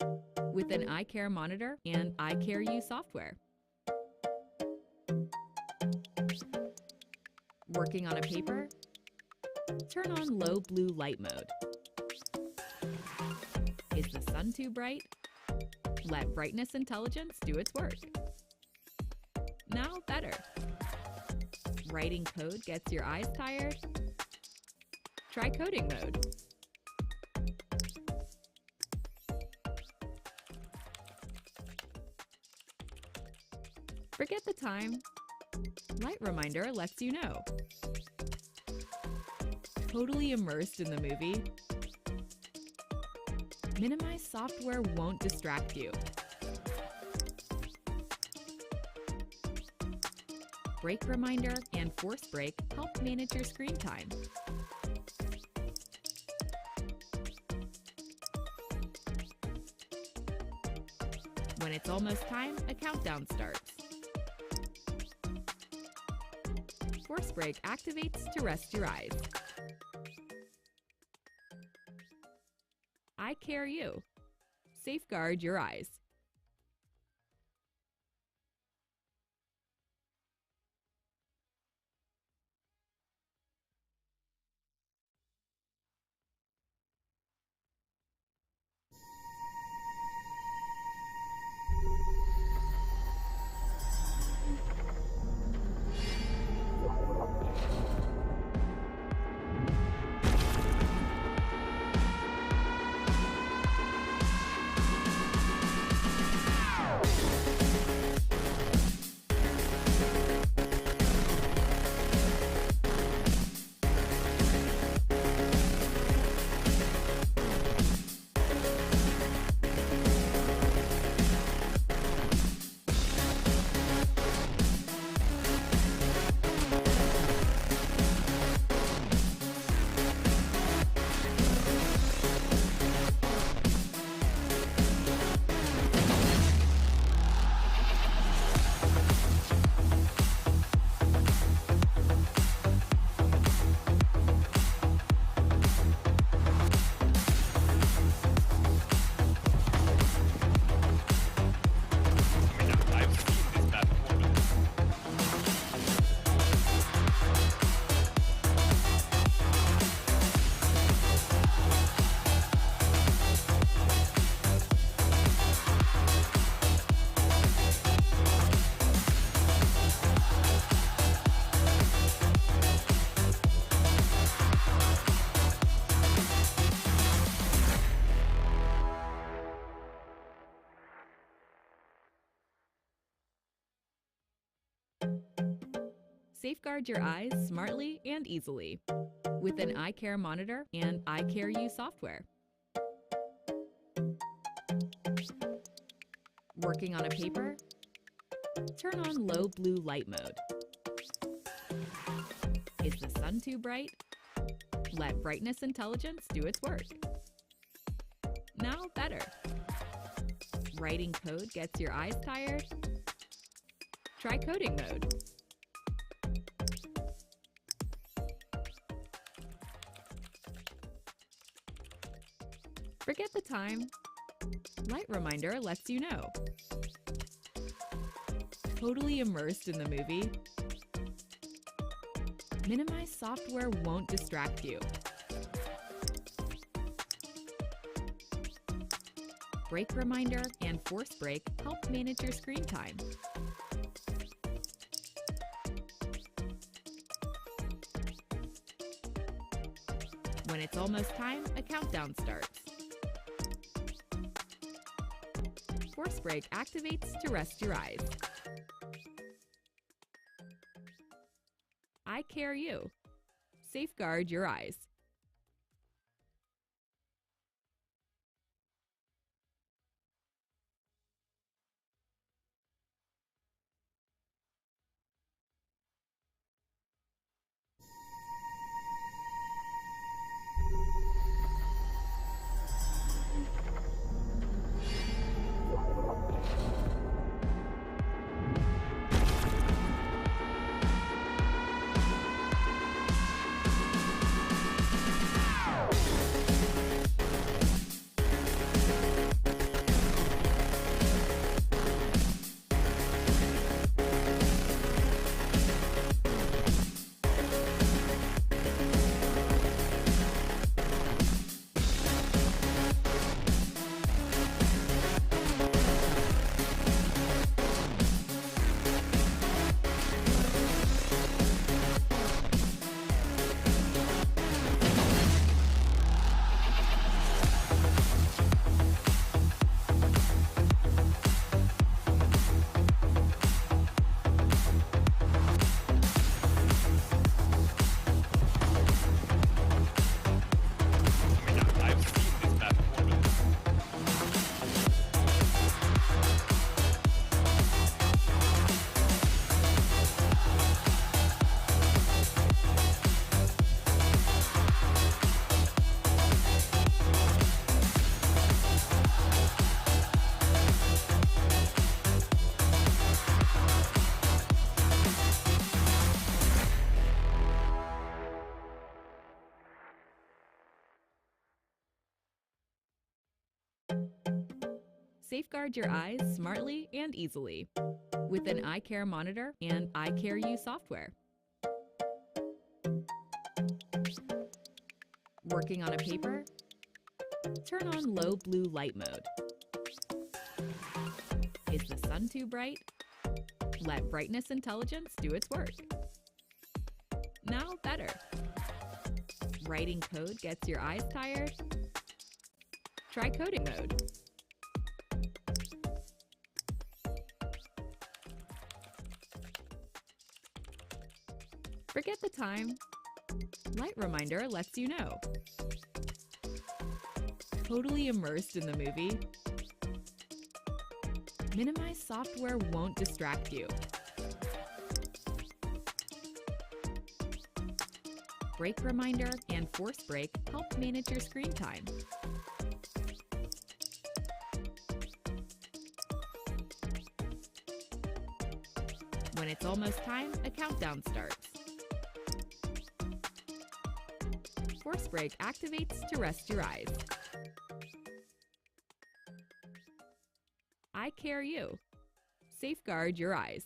with an eye care monitor and eye care U software. Working on a paper? Turn on low blue light mode. Is the sun too bright? Let brightness intelligence do its work. Now better. Writing code gets your eyes tired? Try coding mode. Forget the time. Light reminder lets you know. Totally immersed in the movie? Minimize software won't distract you. Break reminder and force break help manage your screen time. When it's almost time, a countdown starts. Force break activates to rest your eyes. Eye care U. Safeguard your eyes. Safeguard your eyes smartly and easily with an eye care monitor and eye care U software. Working on a paper? Turn on low blue light mode. Is the sun too bright? Let brightness intelligence do its work. Now better. Writing code gets your eyes tired? Try coding mode. Forget the time. Light reminder lets you know. Totally immersed in the movie? Minimize software won't distract you. Break reminder and force break help manage your screen time. When it's almost time, a countdown starts. Force break activates to rest your eyes. Eye care U. Safeguard your eyes. Safeguard your eyes smartly and easily with an eye care monitor and eye care U software. Working on a paper? Turn on low blue light mode. Is the sun too bright? Let brightness intelligence do its work. Now better. Writing code gets your eyes tired? Try coding mode. Forget the time. Light reminder lets you know. Totally immersed in the movie? Minimize software won't distract you. Break reminder and force break help manage your screen time. When it's almost time, a countdown starts. Force break activates to rest your eyes. Eye care U. Safeguard your eyes.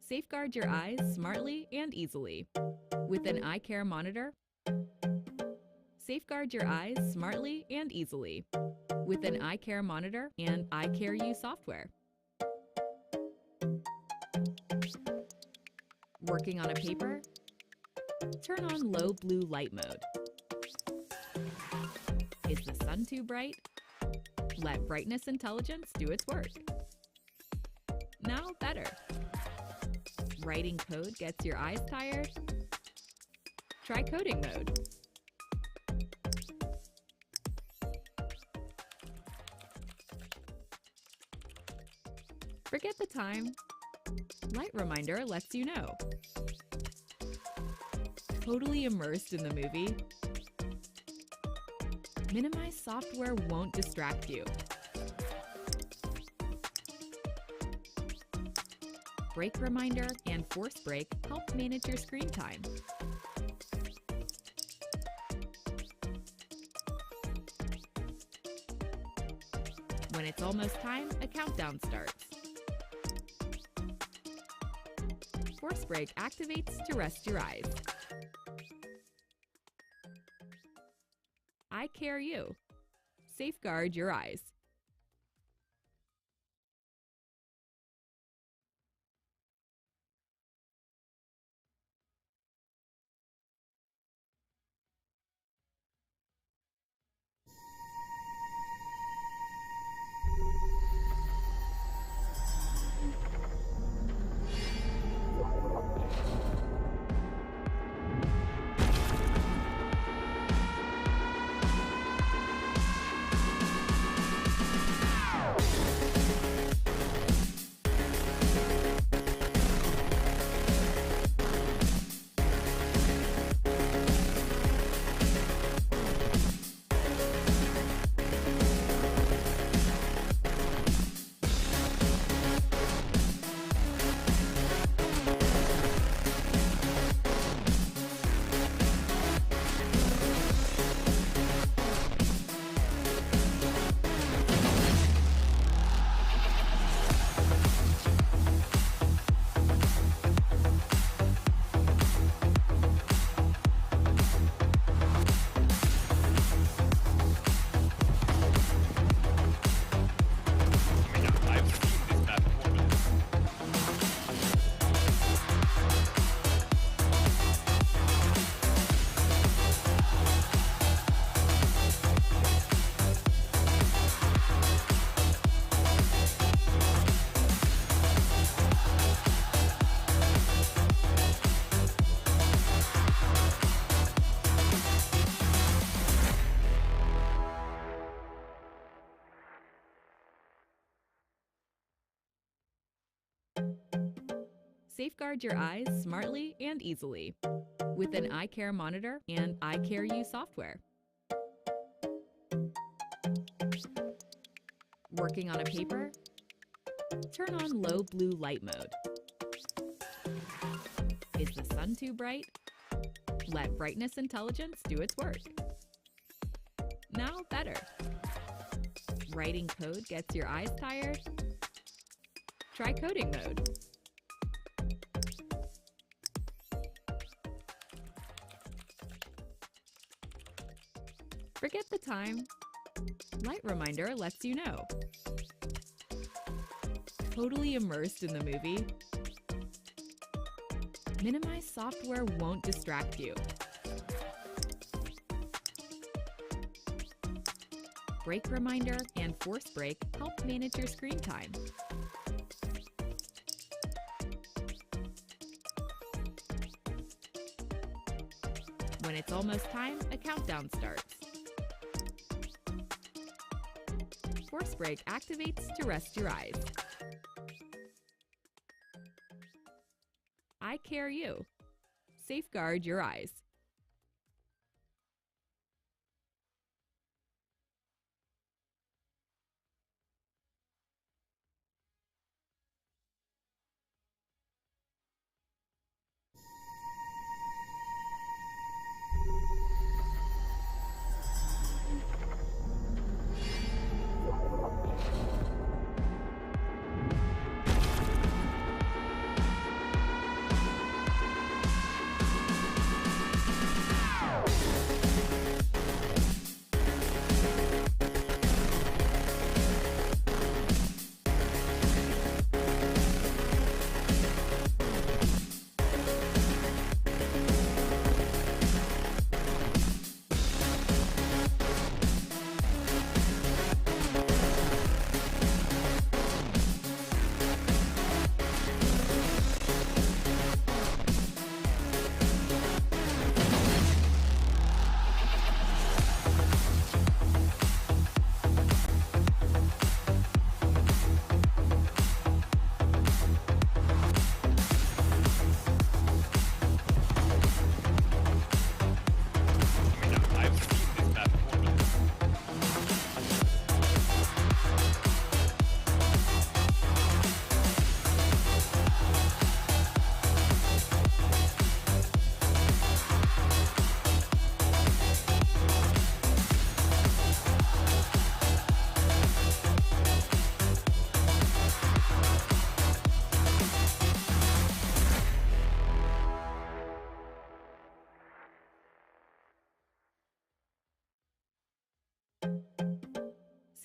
Safeguard your eyes smartly and easily with an eye care monitor. Safeguard your eyes smartly and easily with an eye care monitor and eye care U software. Working on a paper? Turn on low blue light mode. Is the sun too bright? Let brightness intelligence do its work. Now better. Writing code gets your eyes tired? Try coding mode. Forget the time. Light reminder lets you know. Totally immersed in the movie? Minimize software won't distract you. Break reminder and force break help manage your screen time. When it's almost time, a countdown starts. Force break activates to rest your eyes. Eye care U. Safeguard your eyes. Safeguard your eyes smartly and easily with an eye care monitor and Eye Care U software. Working on a paper? Turn on low blue light mode. Is the sun too bright? Let brightness intelligence do its work. Now better. Writing code gets your eyes tired? Try coding mode. Forget the time. Light reminder lets you know. Totally immersed in the movie? Minimize software won't distract you. Break reminder and force break help manage your screen time. When it's almost time, a countdown starts. Force break activates to rest your eyes. Eye Care U. Safeguard your eyes.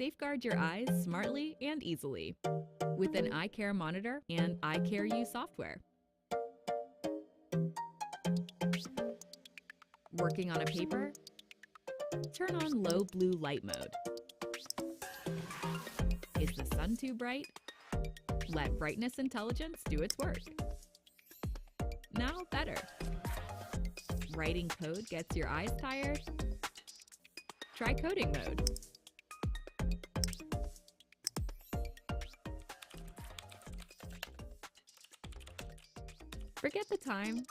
Safeguard your eyes smartly and easily with an Eye Care monitor and Eye Care U software. Working on a paper? Turn on low blue light mode. Is the sun too bright? Let brightness intelligence do its work. Now better. Writing code gets your eyes tired? Try coding mode. Forget the time.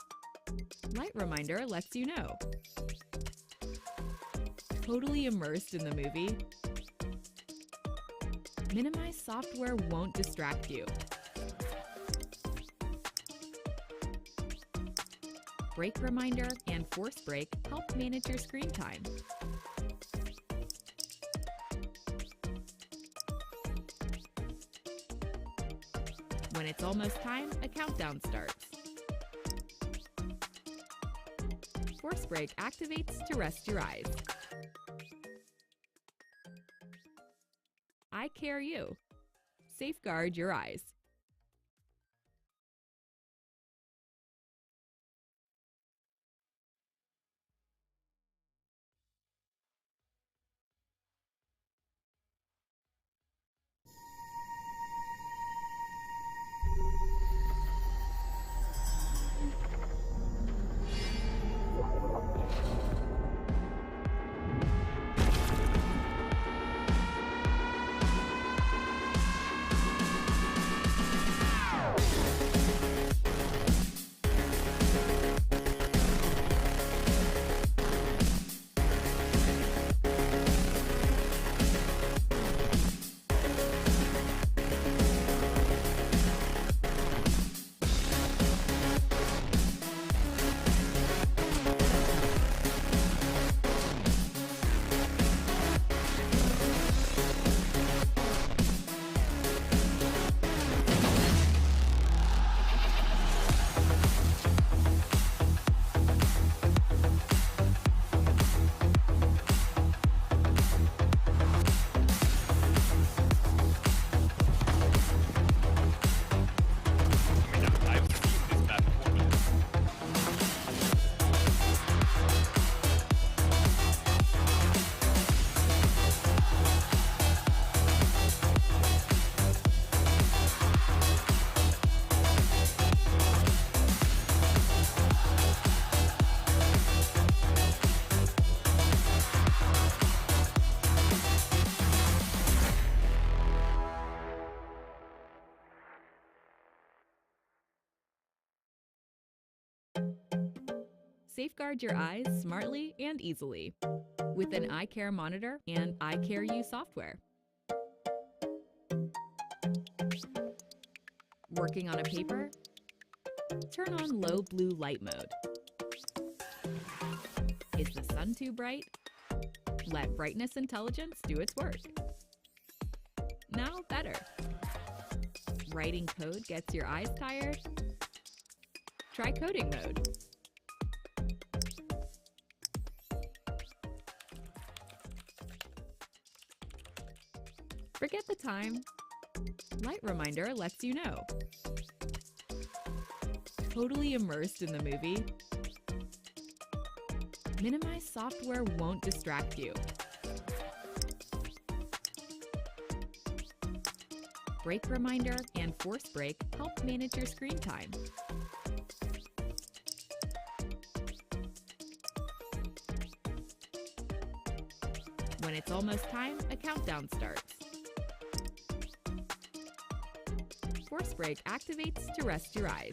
Light reminder lets you know. Totally immersed in the movie? Minimize software won't distract you. Break reminder and force break help manage your screen time. When it's almost time, a countdown starts. Force break activates to rest your eyes. Eye Care U. Safeguard your eyes. Safeguard your eyes smartly and easily with an eye care monitor and eye care U software. Working on a paper? Turn on low blue light mode. Is the sun too bright? Let brightness intelligence do its work. Now better. Writing code gets your eyes tired? Try coding mode. Forget the time. Light reminder lets you know. Totally immersed in the movie? Minimize software won't distract you. Break reminder and force break help manage your screen time. When it's almost time, a countdown starts. Force break activates to rest your eyes.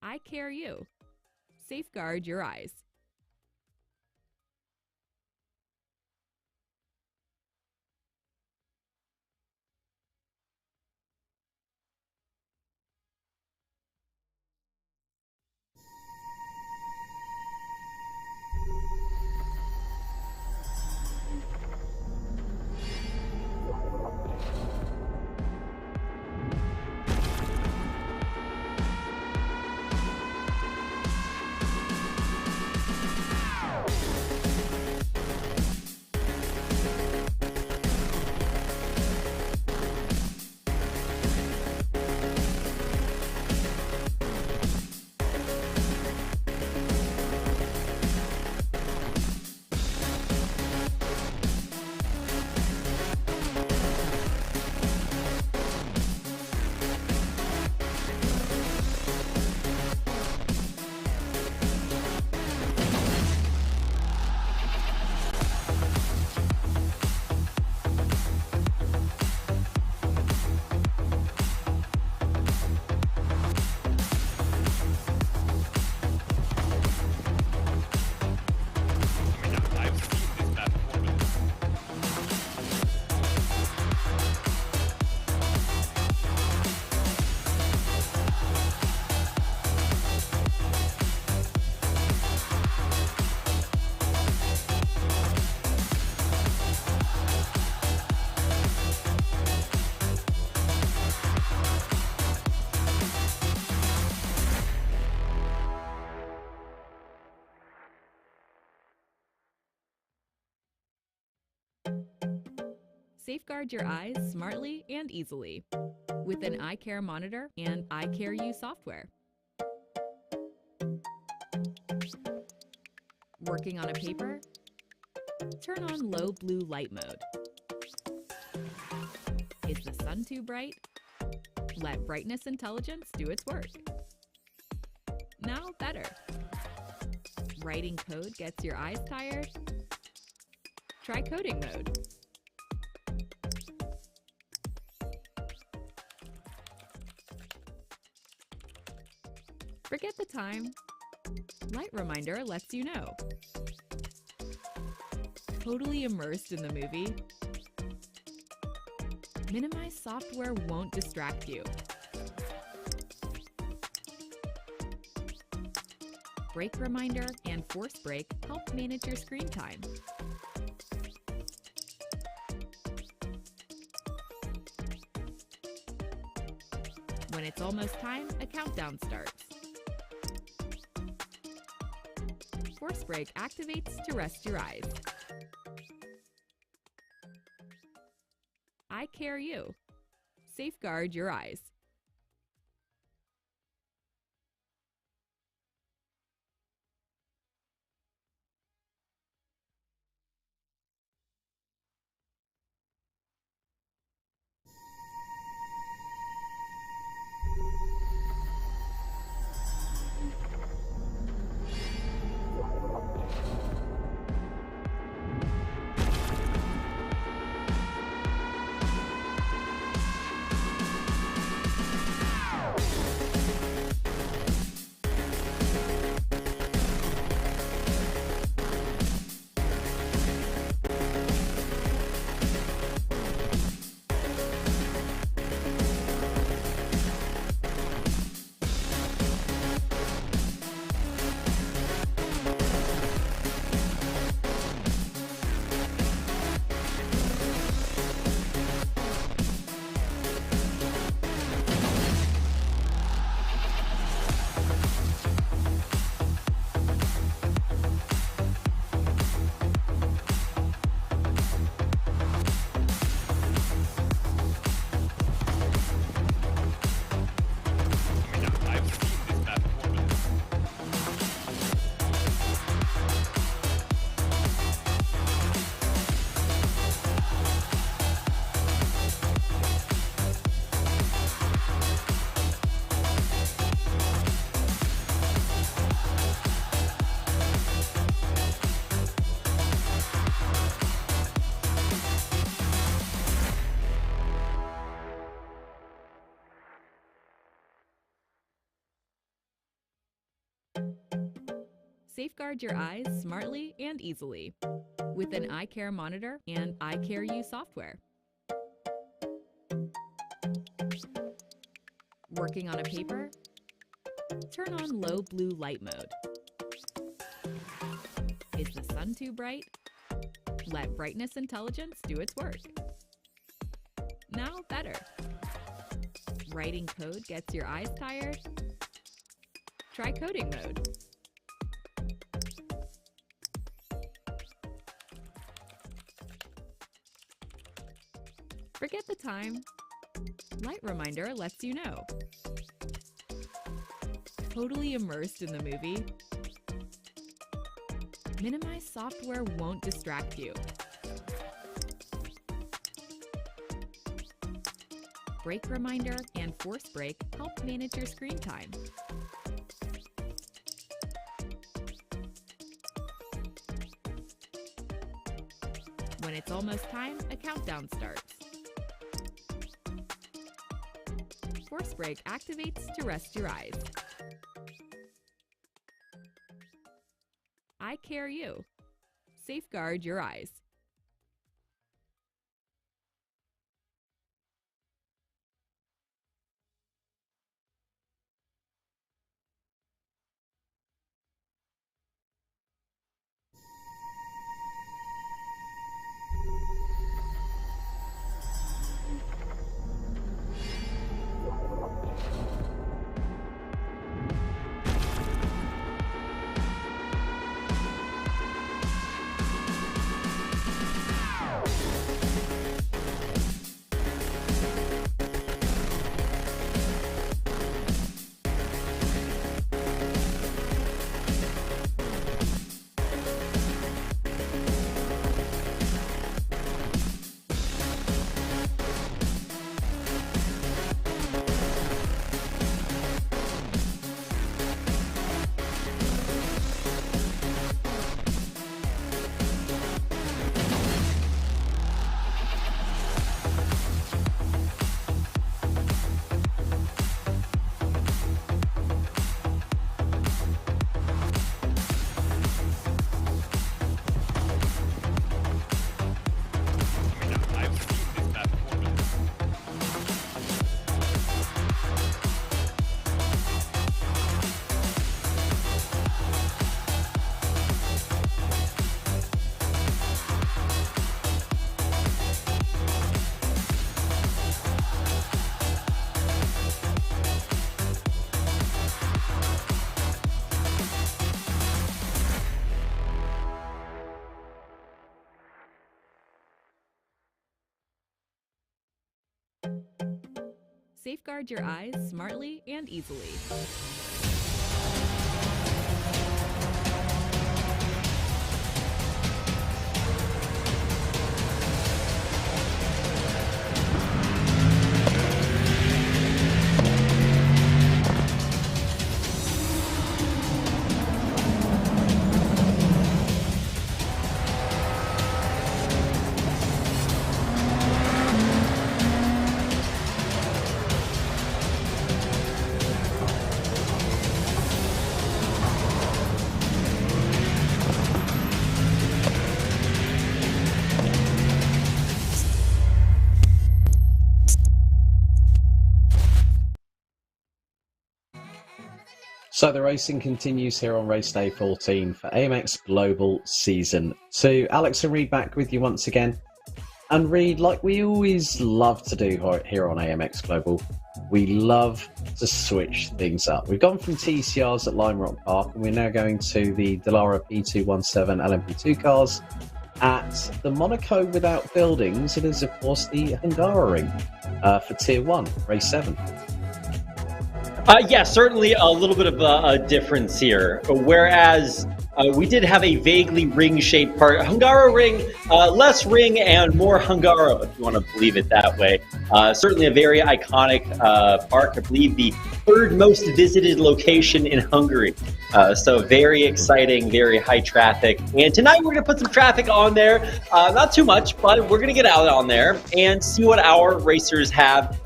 Eye care you. Safeguard your eyes. Safeguard your eyes smartly and easily with an eye care monitor and eye care U software. Working on a paper? Turn on low blue light mode. Is the sun too bright? Let brightness intelligence do its work. Now better. Writing code gets your eyes tired? Try coding mode. Forget the time. Light reminder lets you know. Totally immersed in the movie? Minimize software won't distract you. Break reminder and force break help manage your screen time. When it's almost time, a countdown starts. Force break activates to rest your eyes. Eye care you. Safeguard your eyes. Safeguard your eyes smartly and easily with an eye care monitor and eye care U software. Working on a paper? Turn on low blue light mode. Is the sun too bright? Let brightness intelligence do its work. Now better. Writing code gets your eyes tired? Try coding mode. Forget the time. Light reminder lets you know. Totally immersed in the movie? Minimize software won't distract you. Break reminder and force break help manage your screen time. When it's almost time, a countdown starts. Force break activates to rest your eyes. Eye care you. Safeguard your eyes. Safeguard your eyes smartly and easily. So the racing continues here on race day 14 for AMX Global Season 2. Alex and Reed back with you once again. And Reed, like we always love to do here on AMX Global, we love to switch things up. We've gone from TCRs at Lime Rock Park and we're now going to the Dallara P217 LMP2 cars at the Monaco Without Buildings. It is, of course, the Hungaroring for Tier 1, Race 7. Yeah, certainly a little bit of a difference here. Whereas we did have a vaguely ring-shaped part. Hungaroring, less ring and more Hungaro, if you want to believe it that way. Certainly a very iconic park. I believe the third most visited location in Hungary. So very exciting, very high traffic. And tonight we're going to put some traffic on there. Not too much, but we're going to get out on there and see what our racers have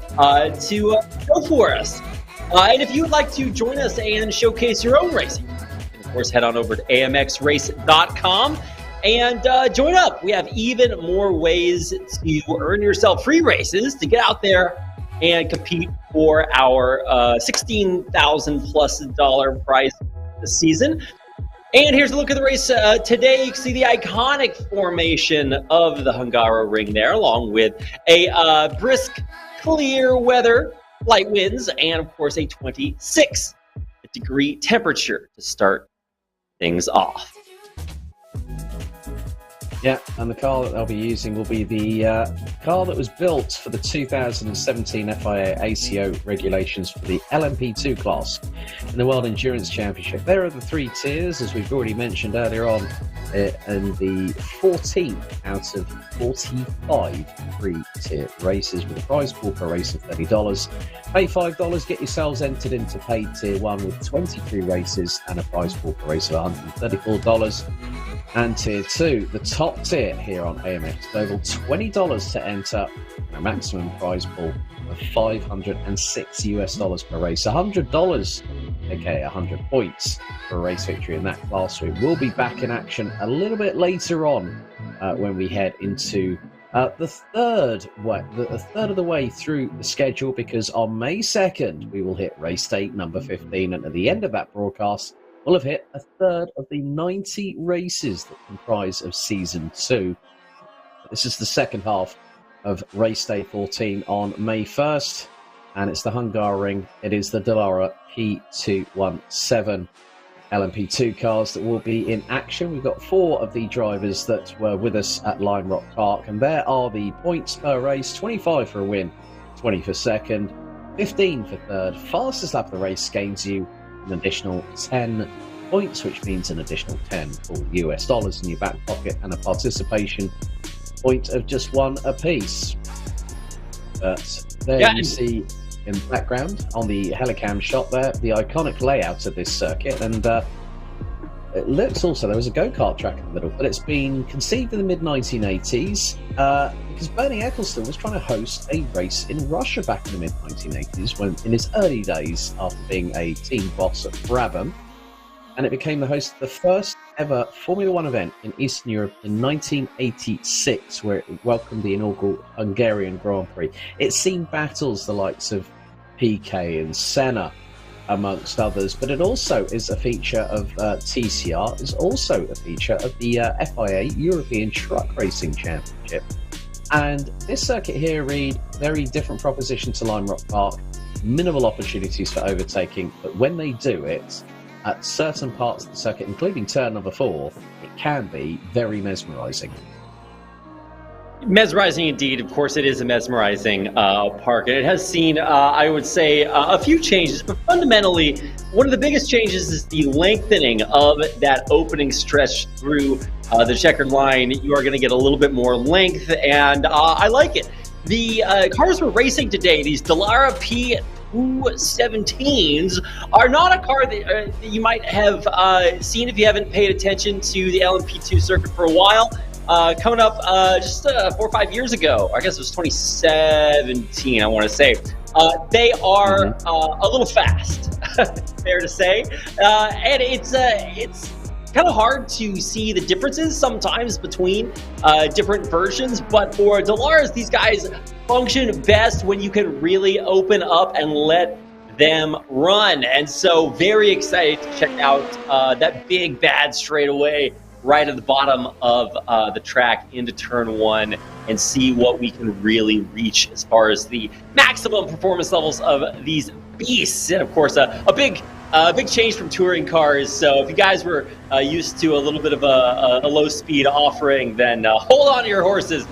to go for us. And if you would like to join us and showcase your own racing, course, head on over to amxrace.com and join up. We have even more ways to earn yourself free races to get out there and compete for our $16,000+ prize this season. And here's a look at the race today. You can see the iconic formation of the Hungaroring there, along with a brisk, clear weather, light winds, and of course a 26-degree temperature to start things off. Yeah, and the car that they'll be using will be the car that was built for the 2017 FIA ACO regulations for the LMP2 class in the World Endurance Championship. There are the 3 tiers, as we've already mentioned earlier on, and the 14th out of 45 3-tier races with a prize pool per race of $30. Pay $5, get yourselves entered into paid tier 1 with 23 races and a prize pool per race of $134. And tier 2, the top tier here on AMX Global, $20 to enter, and a maximum prize pool of $506 per race, $100, aka 100 points for a race victory in that class. We will be back in action a little bit later on when we head into the third of the way through the schedule, because on May 2nd we will hit race date number 15, and at the end of that broadcast we'll have hit a third of the 90 races that comprise of Season 2. This is the second half of race day 14 on May 1st, and it's the Hungaroring. It is the Dallara P217 LMP2 cars that will be in action. We've got 4 of the drivers that were with us at Lime Rock Park, and there are the points per race: 25 for a win, 20 for second, 15 for third. Fastest lap of the race gains you an additional 10 points, which means an additional 10 for US dollars in your back pocket, and a participation point of just 1 apiece. But there you see in the background on the helicam shot there the iconic layout of this circuit, and it looks also there was a go-kart track in the middle, but it's been conceived in the mid-1980s because Bernie Ecclestone was trying to host a race in Russia back in the mid-1980s, when in his early days after being a team boss at Brabham, and it became the host of the first ever Formula One event in Eastern Europe in 1986, where it welcomed the inaugural Hungarian Grand Prix. It's seen battles the likes of PK and Senna, amongst others, but it also is a feature of TCR, is also a feature of the FIA European Truck Racing Championship. And this circuit here, Reed, very different proposition to Lime Rock Park, minimal opportunities for overtaking, but when they do it, at certain parts of the circuit, including turn number 4, it can be very mesmerising. Mesmerizing indeed. Of course, it is a mesmerizing park. And it has seen, I would say, a few changes, but fundamentally, one of the biggest changes is the lengthening of that opening stretch through the checkered line. You are going to get a little bit more length, and I like it. The cars we're racing today, these Dallara P217s, are not a car that you might have seen if you haven't paid attention to the LMP2 circuit for a while. Coming up just 4 or 5 years ago, I guess it was 2017, I want to say. They are a little fast, fair to say. And it's kind of hard to see the differences sometimes between different versions. But for Dallaras, these guys function best when you can really open up and let them run. And so very excited to check out that big bad straightaway right at the bottom of the track into turn 1 and see what we can really reach as far as the maximum performance levels of these beasts. And of course, a big change from touring cars. So if you guys were used to a little bit of a low speed offering, then hold on to your horses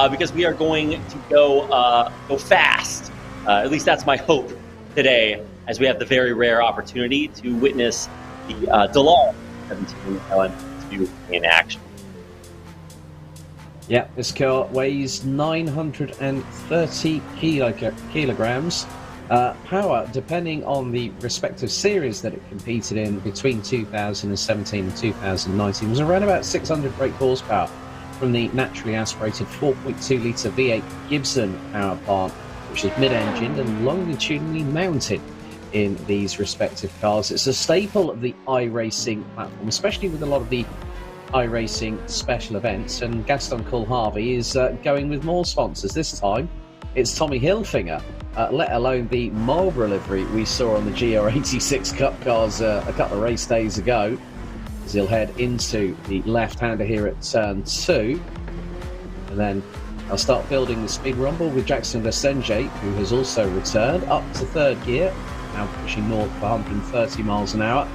because we are going to go fast. At least that's my hope today, as we have the very rare opportunity to witness the Dallara 17 LMP2 in action. Yeah, this car weighs 930 kilograms. Power, depending on the respective series that it competed in between 2017 and 2019, was around about 600 brake horsepower from the naturally aspirated 4.2 litre V8 Gibson power plant, which is mid-engined and longitudinally mounted. in these respective cars. It's a staple of the iRacing platform, especially with a lot of the iRacing special events, and Gaston Coulharvey is going with more sponsors. This time it's Tommy Hilfiger, let alone the Marlboro livery we saw on the GR86 Cup cars a couple of race days ago, as he'll head into the left-hander here at turn 2, and then I'll start building the speed rumble with Jackson Versenje, who has also returned up to third gear, now pushing north for 130 miles an hour.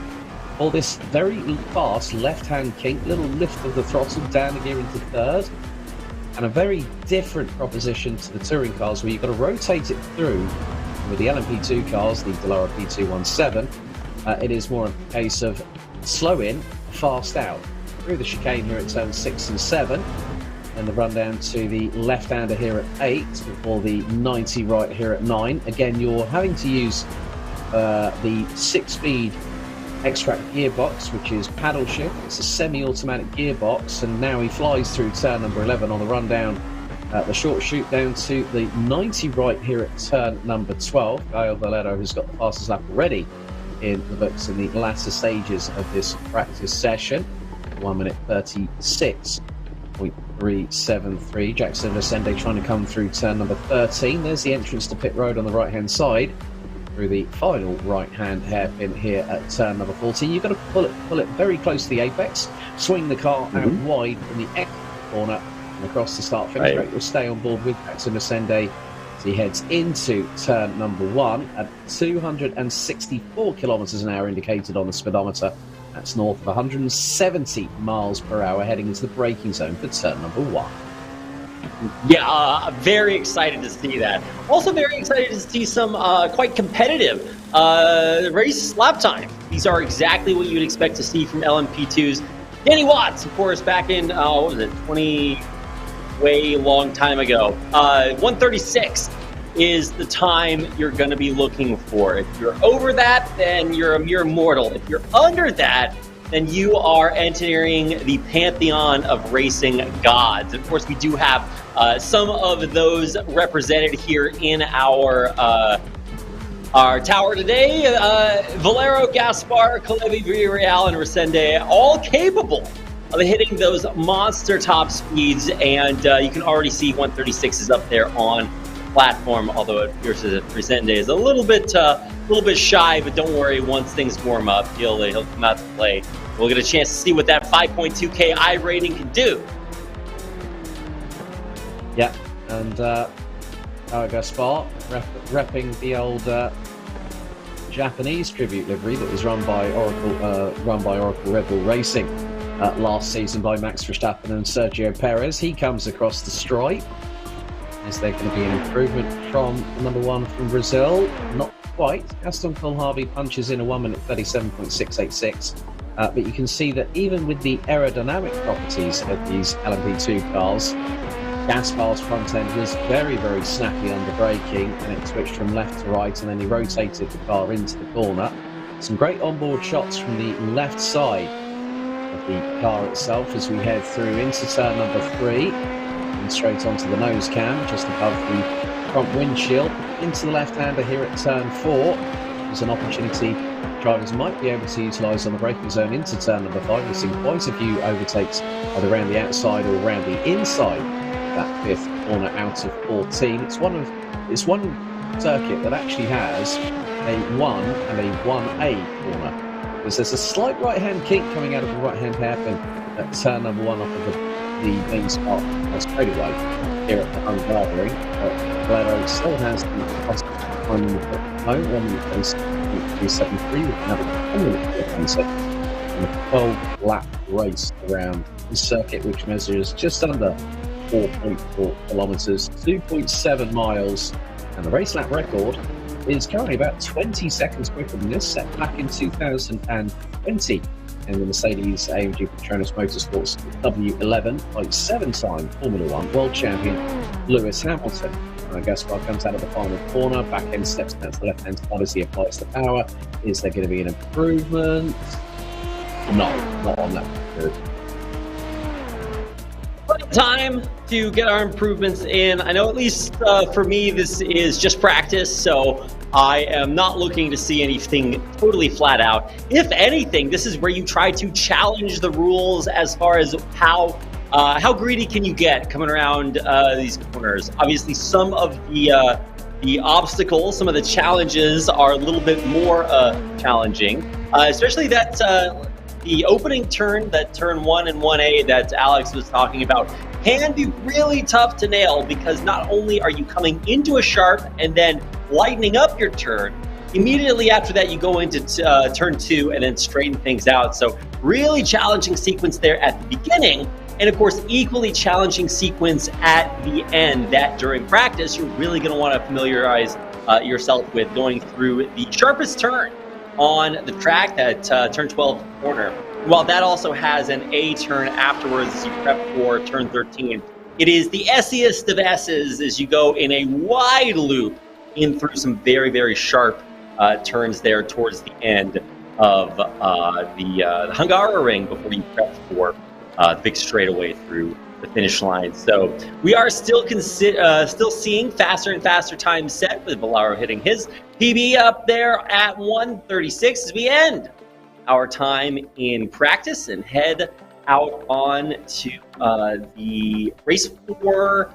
All this very fast left-hand kink, little lift of the throttle down the gear into third, and a very different proposition to the touring cars where you've got to rotate it through. With the LMP2 cars, the Dallara P217, it is more a case of slow in, fast out. Through the chicane here at turn 6 and 7, and the run down to the left-hander here at 8, before the 90 right here at 9. Again, you're having to use the 6-speed X-Track gearbox, which is paddle shift. It's a semi-automatic gearbox, and now he flies through turn number 11 on the run down the short shoot down to the 90 right here at turn number 12. Gael Valero has got the fastest lap already in the books in the latter stages of this practice session. 1 minute 36.373. Jackson Versenje trying to come through turn number 13. There's the entrance to pit road on the right-hand side, through the final right-hand hairpin here at turn number 14. You've got to pull it very close to the apex, swing the car out wide in the exit corner, and across the start-finish straight. We'll stay on board with Jackson Versenje as he heads into turn number 1 at 264 kilometres an hour indicated on the speedometer. That's north of 170 miles per hour, heading into the braking zone for turn number 1. Yeah, very excited to see that. Also very excited to see some quite competitive race lap time. These are exactly what you'd expect to see from LMP2's. Danny Watts, of course, back in, what was it, 20, way long time ago. 136 is the time you're going to be looking for. If you're over that, then you're a mere mortal. If you're under that, then you are entering the pantheon of racing gods. Of course, we do have some of those represented here in our tower today. Valero, Gaspar, Calevi, Villarreal, and Versenje, all capable of hitting those monster top speeds, and you can already see 136 is up there on platform, although it appears that Versenje is a little bit shy, but don't worry, once things warm up, he'll come out to play. We'll get a chance to see what that 5.2K I rating can do. Yeah, and Gaspar repping the old Japanese tribute livery that was run by Oracle Red Bull Racing last season by Max Verstappen and Sergio Perez. He comes across the stripe. Is there going to be an improvement from number 1 from Brazil? Not quite. Gaston Coulharvey punches in a 1 minute 37.686. But you can see that even with the aerodynamic properties of these LMP2 cars, Gaspar's front end was very, very snappy under braking, and it switched from left to right, and then he rotated the car into the corner. Some great onboard shots from the left side of the car itself as we head through into turn number 3. And straight onto the nose cam, just above the front windshield. Into the left-hander here at turn 4. There's an opportunity drivers might be able to utilise on the braking zone into turn number 5. We've seen quite a few overtakes either around the outside or around the inside that 5th corner out of 14. It's one circuit that actually has a 1 and a 1A corner. Because there's a slight right-hand kink coming out of the right-hand hairpin at turn number 1 off of the main spot straightaway here at the Hungaroring. Valero still has the fastest time in the home, 1 minute 373 with another 10 minute and a 12-lap race around the circuit, which measures just under 4.4 kilometres, 2.7 miles, and the race lap record is currently about 20 seconds quicker than this, set back in 2020. And the Mercedes AMG Petronas Motorsports W11 by 7-time Formula 1 world champion Lewis Hamilton. Gaspar comes out of the final corner, back end steps down to the left hand side as he applies the power. Is there going to be an improvement? No, not on that. Good. Time to get our improvements in. I know at least for me this is just practice, so I am not looking to see anything totally flat out. If anything, this is where you try to challenge the rules as far as how greedy can you get coming around these corners. Obviously, some of the obstacles, some of the challenges are a little bit more challenging, especially that the opening turn, that turn 1 and 1A that Alex was talking about, can be really tough to nail because not only are you coming into a sharp and then lightening up your turn, immediately after that you go into turn 2 and then straighten things out. So really challenging sequence there at the beginning, and of course equally challenging sequence at the end that during practice you're really going to want to familiarize yourself with going through the sharpest turn on the track, that turn 12 corner. While that also has an A turn afterwards as you prep for turn 13, it is the S'est of S's as you go in a wide loop in through some very, very sharp turns there towards the end of the Hungaroring before you prep for the big straightaway through the finish line. So we are still seeing faster and faster times set, with Valero hitting his PB up there at 1:36 as we end our time in practice and head out on to the race for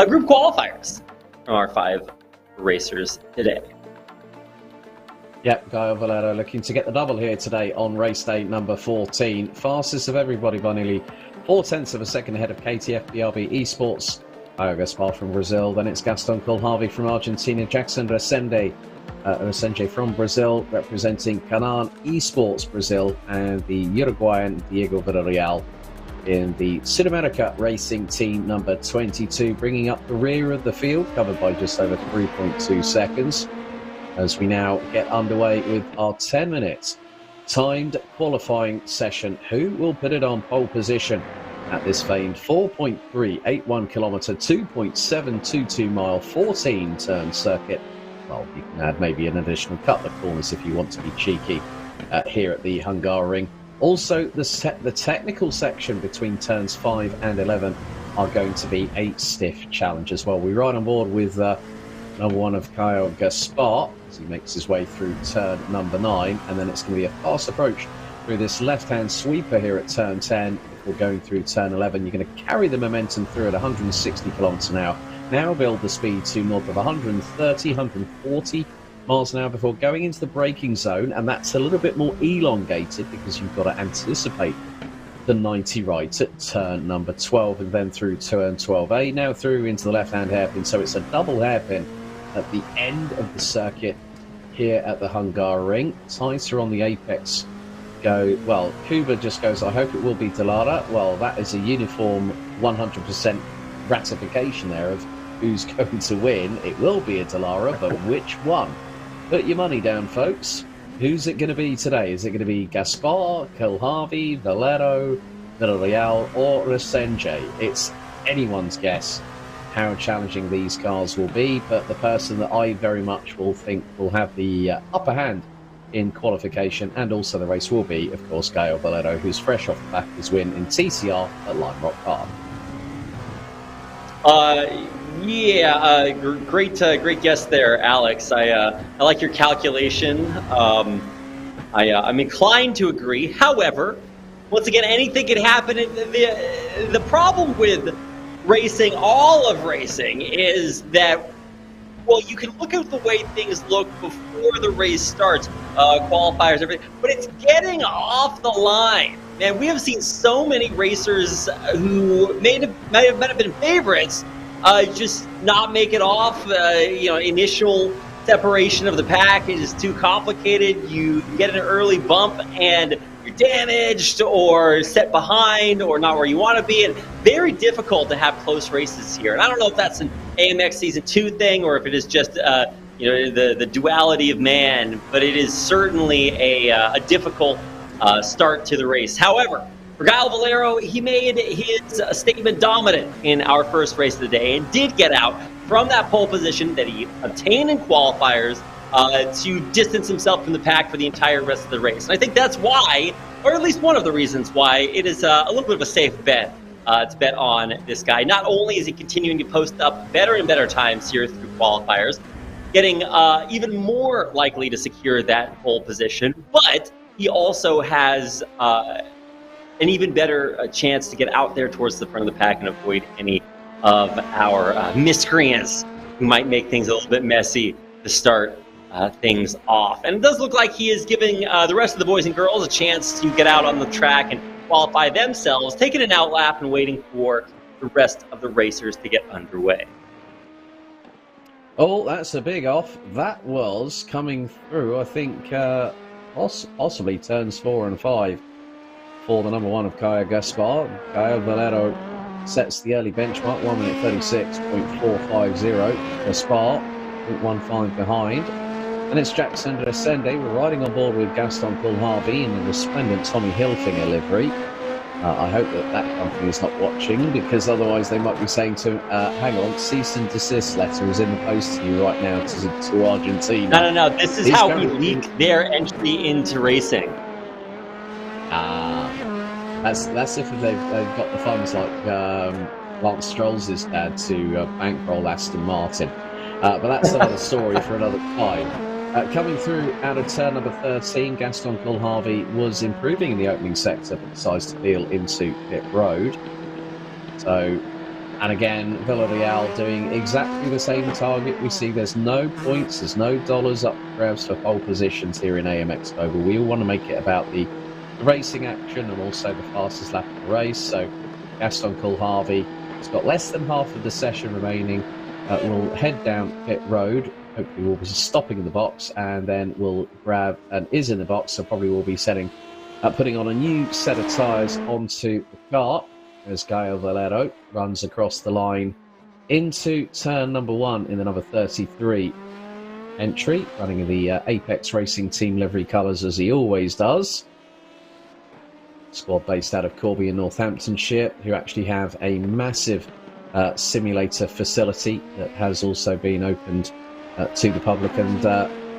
group qualifiers from our 5 racers today. Yep, Gaio Valero looking to get the double here today on race day number 14. Fastest of everybody by nearly 0.4 of a second ahead of KTF BRB Esports. Caio Gaspar from Brazil. Then it's Gaston Colharvey from Argentina. Jackson Resende from Brazil, representing Canaan Esports Brazil. And the Uruguayan Diego Villarreal in the Sudamerica Racing Team number 22, bringing up the rear of the field, covered by just over 3.2 seconds. As we now get underway with our 10-minute timed qualifying session. Who will put it on pole position at this famed 4.381 kilometre, 2.722 mile, 14 turn circuit? Well, you can add maybe an additional couple of corners if you want to be cheeky here at the Hungaroring. Also, the technical section between turns 5 and 11 are going to be a stiff challenge as well. We ride on board with number 1 of Caio Gaspar as he makes his way through turn number 9, and then it's going to be a fast approach through this left-hand sweeper here at turn 10 before going through turn 11. You're going to carry the momentum through at 160 kilometers an hour. Now build the speed to north of 130, 140 miles an hour before going into the braking zone, and that's a little bit more elongated because you've got to anticipate the 90 right at turn number 12 and then through turn 12A, now through into the left-hand hairpin. So it's a double hairpin at the end of the circuit here at the Hungaroring. Tighter on the apex go, well, Kuba just goes, I hope it will be Delara. Well, that is a uniform 100% ratification there of who's going to win. It will be a Delara, but which one? Put your money down, folks. Who's it going to be today? Is it going to be Gaspar, Colharvey, Valero, Villarreal, or Resenge? It's anyone's guess how challenging these cars will be, but the person that I very much will think will have the upper hand in qualification and also the race will be, of course, Caio Valero, who's fresh off the back of his win in TCR at Lime Rock Park. Great guess there, Alex. I like your calculation. I'm inclined to agree. However, once again, anything can happen. The problem with racing, all of racing, is that, well, you can look at the way things look before the race starts, qualifiers, everything, but it's getting off the line. Man, we have seen so many racers who might have been favorites just not make it off. Initial separation of the pack is too complicated. You get an early bump and you're damaged or set behind or not where you want to be. And very difficult to have close races here. And I don't know if that's an AMX Season 2 thing or if it is just the duality of man, but it is certainly a difficult start to the race. However, for Caio Valero, he made his statement dominant in our first race of the day and did get out from that pole position that he obtained in qualifiers to distance himself from the pack for the entire rest of the race. And I think that's why, or at least one of the reasons why, it is a little bit of a safe bet to bet on this guy. Not only is he continuing to post up better and better times here through qualifiers, getting even more likely to secure that pole position. But he also has an even better chance to get out there towards the front of the pack and avoid any of our miscreants who might make things a little bit messy to start things off. And it does look like he is giving the rest of the boys and girls a chance to get out on the track and qualify themselves, taking an out lap and waiting for the rest of the racers to get underway. Oh, that's a big off. That was coming through, I think, possibly turns 4 and 5 for the number 1 of Caio Gaspar. Caio Valero sets the early benchmark, 1 minute 36.450. Gaspar, 0.15 behind. And it's Jackson Descende. We're riding on board with Gaston Coulharvey in the resplendent Tommy Hilfiger livery. I hope that company is not watching, because otherwise they might be saying to hang on, cease and desist letter is in the post to you right now to Argentina. No. This is how we leaked their entry into racing. That's if they've got the funds like Lance Stroll's dad to bankroll Aston Martin. But that's another story for another time. Coming through out of turn number 13, Gaston Coulharvey was improving in the opening sector, but decides to peel into pit road. So, and again, Villarreal doing exactly the same target. We see there's no points, there's no dollars up for grabs for pole positions here in AMX Global. We all want to make it about the racing action and also the fastest lap of the race. So, Gaston Coulharvey has got less than half of the session remaining. We'll head down pit road. Hopefully we'll be stopping in the box, and then we'll grab and is in the box. So probably we'll be putting on a new set of tyres onto the car as Caio Valero runs across the line into turn number 1 in the number 33 entry, running in the Apex Racing Team livery colours as he always does. Squad based out of Corby in Northamptonshire, who actually have a massive simulator facility that has also been opened to the public, and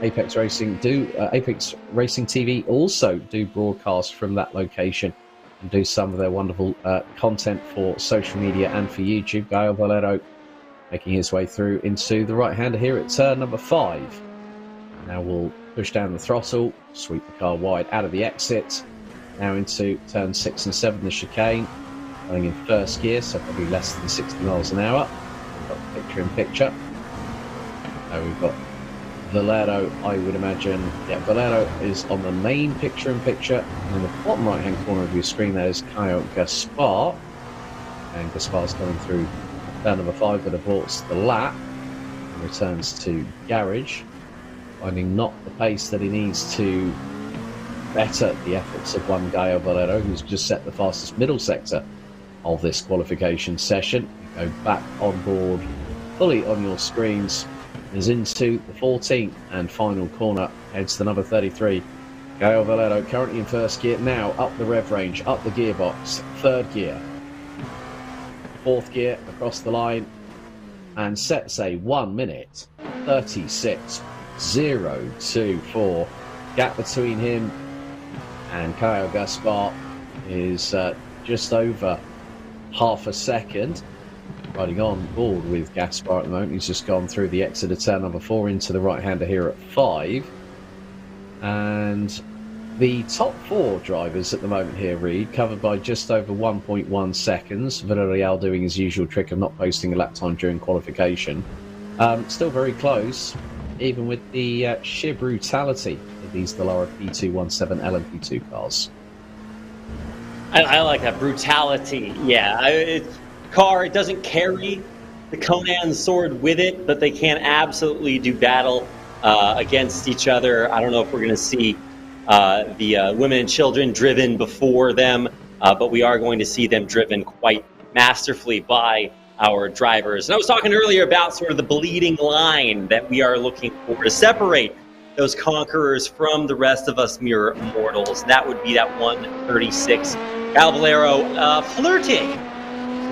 Apex Racing TV also do broadcast from that location and do some of their wonderful content for social media and for YouTube. Caio Valero making his way through into the right-hander here at turn number 5. Now we'll push down the throttle, sweep the car wide out of the exit, now into turn 6 and 7, the chicane, going in first gear, so probably less than 60 miles an hour. We've got picture in picture. Now we've got Valero, I would imagine. Yeah, Valero is on the main picture in picture. And in the bottom right-hand corner of your screen, there is Caio Gaspar. And Gaspar's coming through turn number 5, but aborts the lap and returns to garage, finding not the pace that he needs to better the efforts of one Caio Valero, who's just set the fastest middle sector of this qualification session. You go back on board fully on your screens, is into the 14th and final corner, heads to number 33. Caio Valero currently in first gear, now up the rev range, up the gearbox, third gear, fourth gear across the line, and sets a 1 minute 36.024. Gap between him and Caio Gaspar is just over half a second. Riding on board with Gaspar at the moment. He's just gone through the exit of turn number 4 into the right-hander here at 5. And the top 4 drivers at the moment here, Reed, covered by just over 1.1 seconds. Villarreal doing his usual trick of not posting a lap time during qualification. Still very close, even with the sheer brutality of these Dallara P217 LMP2 cars. I like that brutality. Yeah, car, it doesn't carry the Conan sword with it, but they can absolutely do battle against each other. I don't know if we're going to see the women and children driven before them, but we are going to see them driven quite masterfully by our drivers. And I was talking earlier about sort of the bleeding line that we are looking for to separate those conquerors from the rest of us mere mortals. That would be that 136. Caio Valero flirting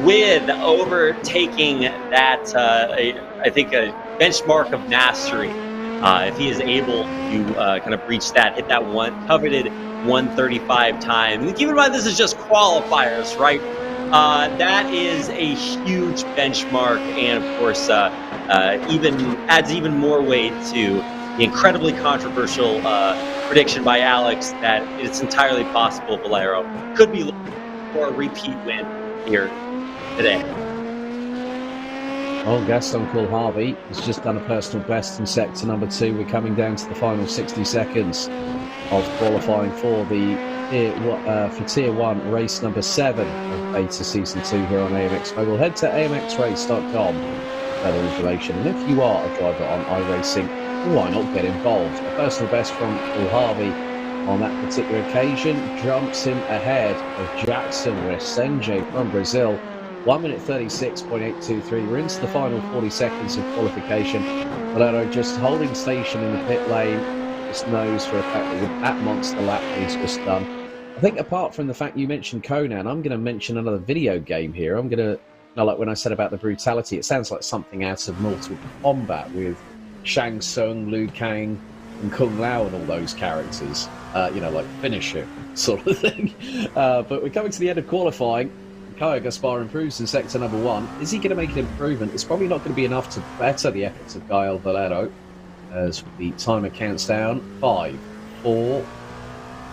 with overtaking that, I think, a benchmark of mastery. If he is able to kind of breach that, hit that coveted 135 time. And keep in mind, this is just qualifiers, right? That is a huge benchmark, and of course, even adds even more weight to the incredibly controversial prediction by Alex that it's entirely possible Valero could be looking for a repeat win here today. Well, Gaston Coolharvey has just done a personal best in sector number 2. We're coming down to the final 60 seconds of qualifying for Tier 1 race number 7 of Beta Season 2 here on AMX Global. Head to amxrace.com for further information. And if you are a driver on iRacing, why not get involved? A personal best from Coolharvey on that particular occasion jumps him ahead of Jackson Resenge from Brazil. 1 minute 36.823. We're into the final 40 seconds of qualification. Valero just holding station in the pit lane. Just knows for a fact that with that monster lap he's just done. I think apart from the fact you mentioned Conan, I'm going to mention another video game here. I'm going to, like when I said about the brutality, it sounds like something out of Mortal Kombat with Shang Tsung, Liu Kang, and Kung Lao and all those characters. Like finish him sort of thing. But we're coming to the end of qualifying. Kaya Gaspar improves in sector number 1. Is he going to make an improvement? It's probably not going to be enough to better the efforts of Gael Valero. As the timer counts down. 5, 4,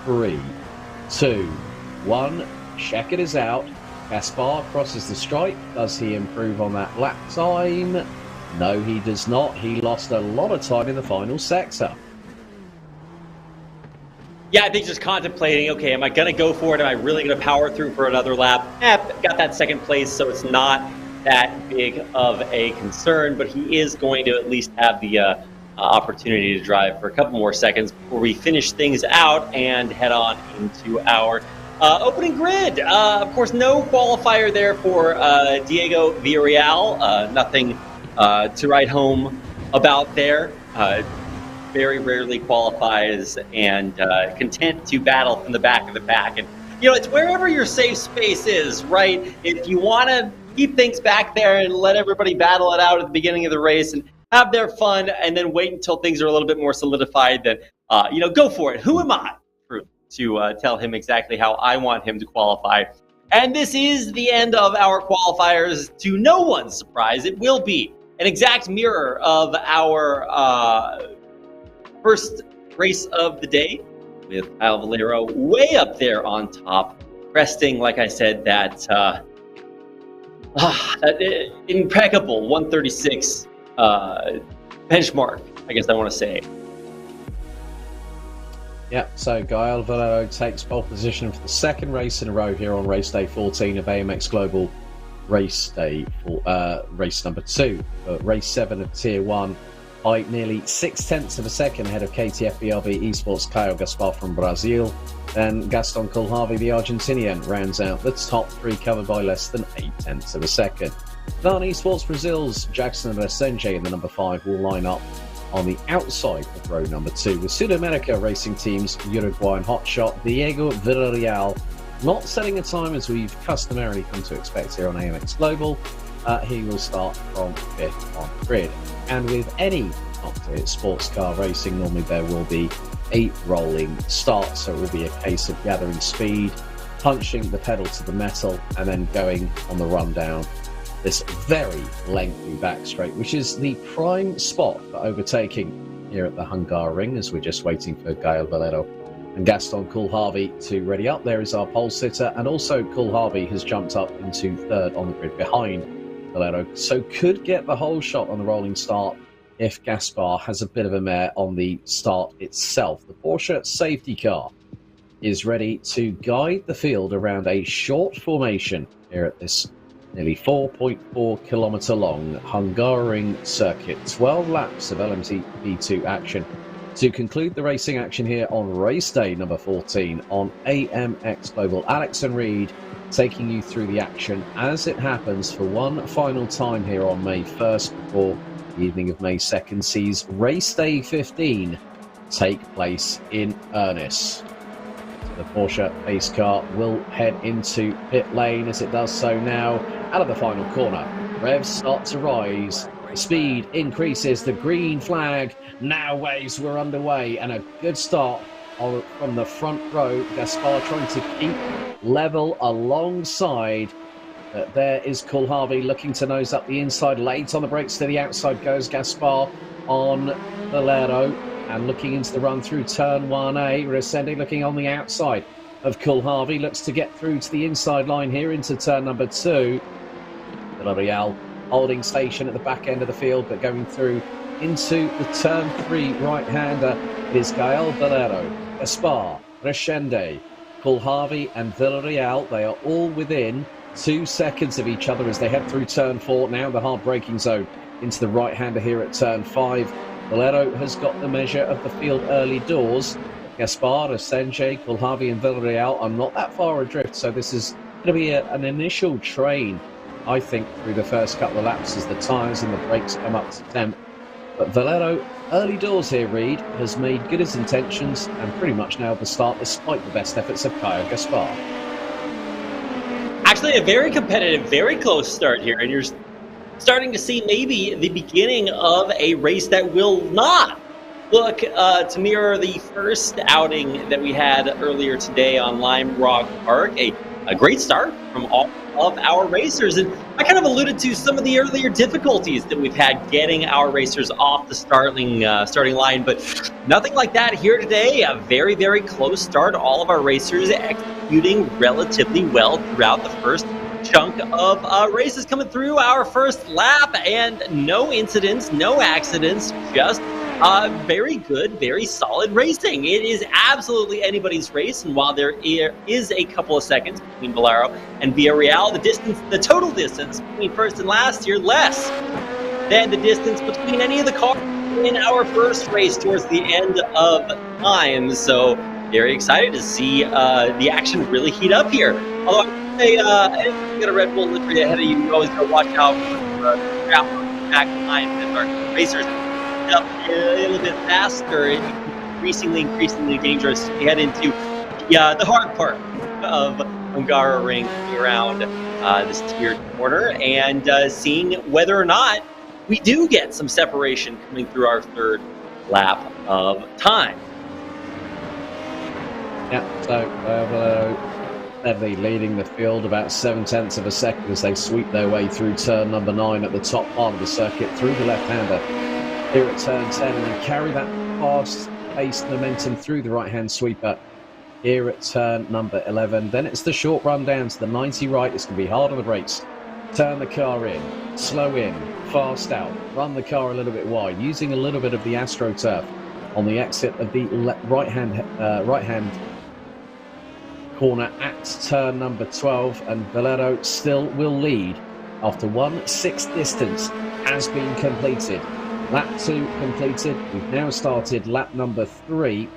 3, 2, 1. Check it is out. Gaspar crosses the stripe. Does he improve on that lap time? No, he does not. He lost a lot of time in the final sector. Yeah, I think just contemplating, okay, am I going to go for it? Am I really going to power through for another lap? Got that second place, so it's not that big of a concern, but he is going to at least have the opportunity to drive for a couple more seconds before we finish things out and head on into our opening grid. Of course, no qualifier there for Diego Villarreal. Nothing to write home about there. Very rarely qualifies and content to battle from the back of the pack. And, it's wherever your safe space is, right? If you want to keep things back there and let everybody battle it out at the beginning of the race and have their fun and then wait until things are a little bit more solidified, then, go for it. Who am I to tell him exactly how I want him to qualify? And this is the end of our qualifiers. To no one's surprise, it will be an exact mirror of our first race of the day, with Kyle Valero way up there on top, cresting, like I said, that impeccable 136 benchmark, I guess I want to say. Yeah, so Gael Valero takes pole position for the second race in a row here on race day 14 of AMX Global race day, for race number 2, race 7 of Tier 1. By nearly 0.6 of a second ahead of KTF BRB Esports Caio Gaspar from Brazil. Then Gaston Coolharvey, the Argentinian, rounds out the top 3, covered by less than 0.8 of a second. Then Esports Brazil's Jackson Resenge in the number 5 will line up on the outside of row number 2, with Sudamerica Racing Team's Uruguayan hotshot Diego Villarreal not setting a time as we've customarily come to expect here on AMX Global. He will start from 5th on the grid. And with any sports car racing, normally there will be a rolling start. So it will be a case of gathering speed, punching the pedal to the metal, and then going on the rundown this very lengthy back straight, which is the prime spot for overtaking here at the Hungaroring, as we're just waiting for Gael Valero and Gaston Coolharvey to ready up. There is our pole sitter, and also Coolharvey has jumped up into 3rd on the grid behind Valero, so could get the whole shot on the rolling start if Gaspar has a bit of a mare on the start itself. The Porsche safety car is ready to guide the field around a short formation here at this nearly 4.4 kilometre long Hungaroring circuit. 12 laps of LMP2 action to conclude the racing action here on race day number 14 on AMX Global. Alex and Reed taking you through the action as it happens for one final time here on May 1st, before the evening of May 2nd sees race day 15 take place in earnest. So the Porsche pace car will head into pit lane as it does so now. Out of the final corner, revs start to rise, the speed increases, the green flag now waves we're underway, and a good start from the front row. Gaspar trying to keep level alongside There is Coolharvey looking to nose up the inside. Late on the brakes to the outside goes Gaspar on Valero. And looking into the run through turn 1A. Resende looking on the outside of Coolharvey. Looks to get through to the inside line here into turn number 2. Villarreal holding station at the back end of the field, but going through into the turn 3 right-hander is Gael Valero, Gaspar, Resende, Coolharvey and Villarreal. They are all within 2 seconds of each other as they head through turn 4. Now the hard braking zone into the right-hander here at turn 5. Valero has got the measure of the field early doors. Gaspar, Resende, Coolharvey and Villarreal are not that far adrift, so this is going to be an initial train, I think, through the first couple of laps as the tyres and the brakes come up to temp. But Valero, early doors here, Reed, has made good his intentions and pretty much nailed the start despite the best efforts of Kyle Gaspar. Actually, a very competitive, very close start here, and you're starting to see maybe the beginning of a race that will not look to mirror the first outing that we had earlier today on Lime Rock Park. A great start from all of our racers, and I kind of alluded to some of the earlier difficulties that we've had getting our racers off the starting line, but nothing like that here today. A very, very close start. All of our racers executing relatively well throughout the first chunk of races coming through our first lap, and no incidents, no accidents, just very good, very solid racing. It is absolutely anybody's race, and while there is a couple of seconds between Valero and Villarreal, the total distance between first and last here less than the distance between any of the cars in our first race towards the end of time. So very excited to see the action really heat up here. Although I say, if you get a Red Bull livery ahead of you, you always got to watch out for the crowd back behind and our racers up a little bit faster. Increasingly dangerous to head into the hard part of Hungaroring around this tiered corner, and seeing whether or not we do get some separation coming through our third lap of time. Yeah, so steadily leading the field about 7/10 of a second as they sweep their way through turn number 9 at the top part of the circuit through the left-hander here at turn 10, and then carry that fast-paced momentum through the right-hand sweeper here at turn number 11. Then it's the short run down to the 90 right. It's going to be hard on the brakes. Turn the car in, slow in, fast out, run the car a little bit wide, using a little bit of the AstroTurf on the exit of the right-hand corner at turn number 12, and Valero still will lead after 1/6 distance has been completed. Lap 2 completed. We've now started lap number 3,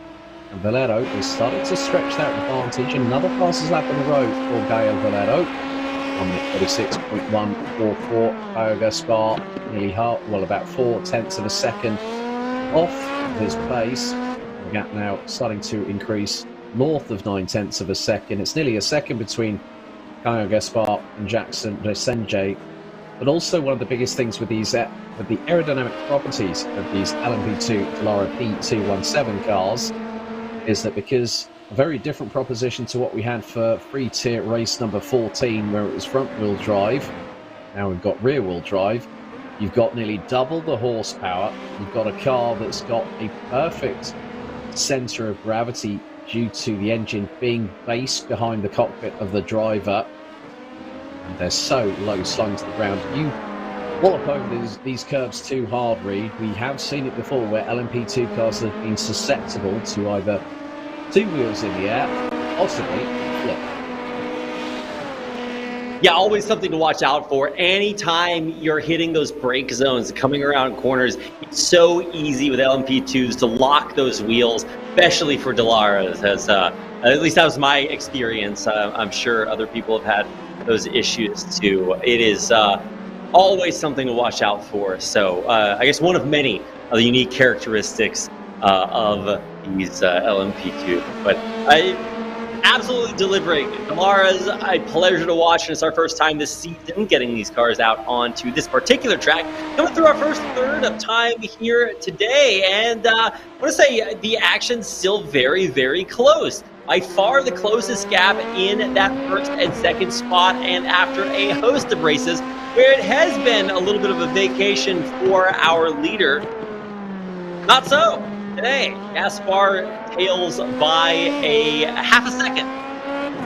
and Valero is starting to stretch that advantage. Another fastest lap on the road for Gael Valero on the 36.144. Kyle Gaspar nearly about 4/10 of a second off his pace. The gap now starting to increase north of 9/10 of a second. It's nearly a second between Kyle Gaspar and Jackson Resende. But also one of the biggest things with these with the aerodynamic properties of these LMP2 Dallara P217 cars is that because a very different proposition to what we had for free tier race number 14, where it was front wheel drive, now we've got rear wheel drive. You've got nearly double the horsepower. You've got a car that's got a perfect center of gravity due to the engine being based behind the cockpit of the driver. And they're so low slung to the ground. You wallop over these curves too hard, Reed. We have seen it before where LMP2 cars have been susceptible to either two wheels in the air, possibly flip. Yeah, always something to watch out for. Anytime you're hitting those brake zones, coming around corners, it's so easy with LMP2s to lock those wheels, especially for Dallaras. As at least that was my experience. I'm sure other people have had those issues too. It is always something to watch out for. So I guess one of many of the unique characteristics of these LMP2. But absolutely delivering. Dallaras, a pleasure to watch, and it's our first time this season getting these cars out onto this particular track. Coming through our first third of time here today, and I want to say the action's still very, very close. by far the closest gap in that first and second spot, and after a host of races where it has been a little bit of a vacation for our leader, not so today. Gaspar tails by a half a second,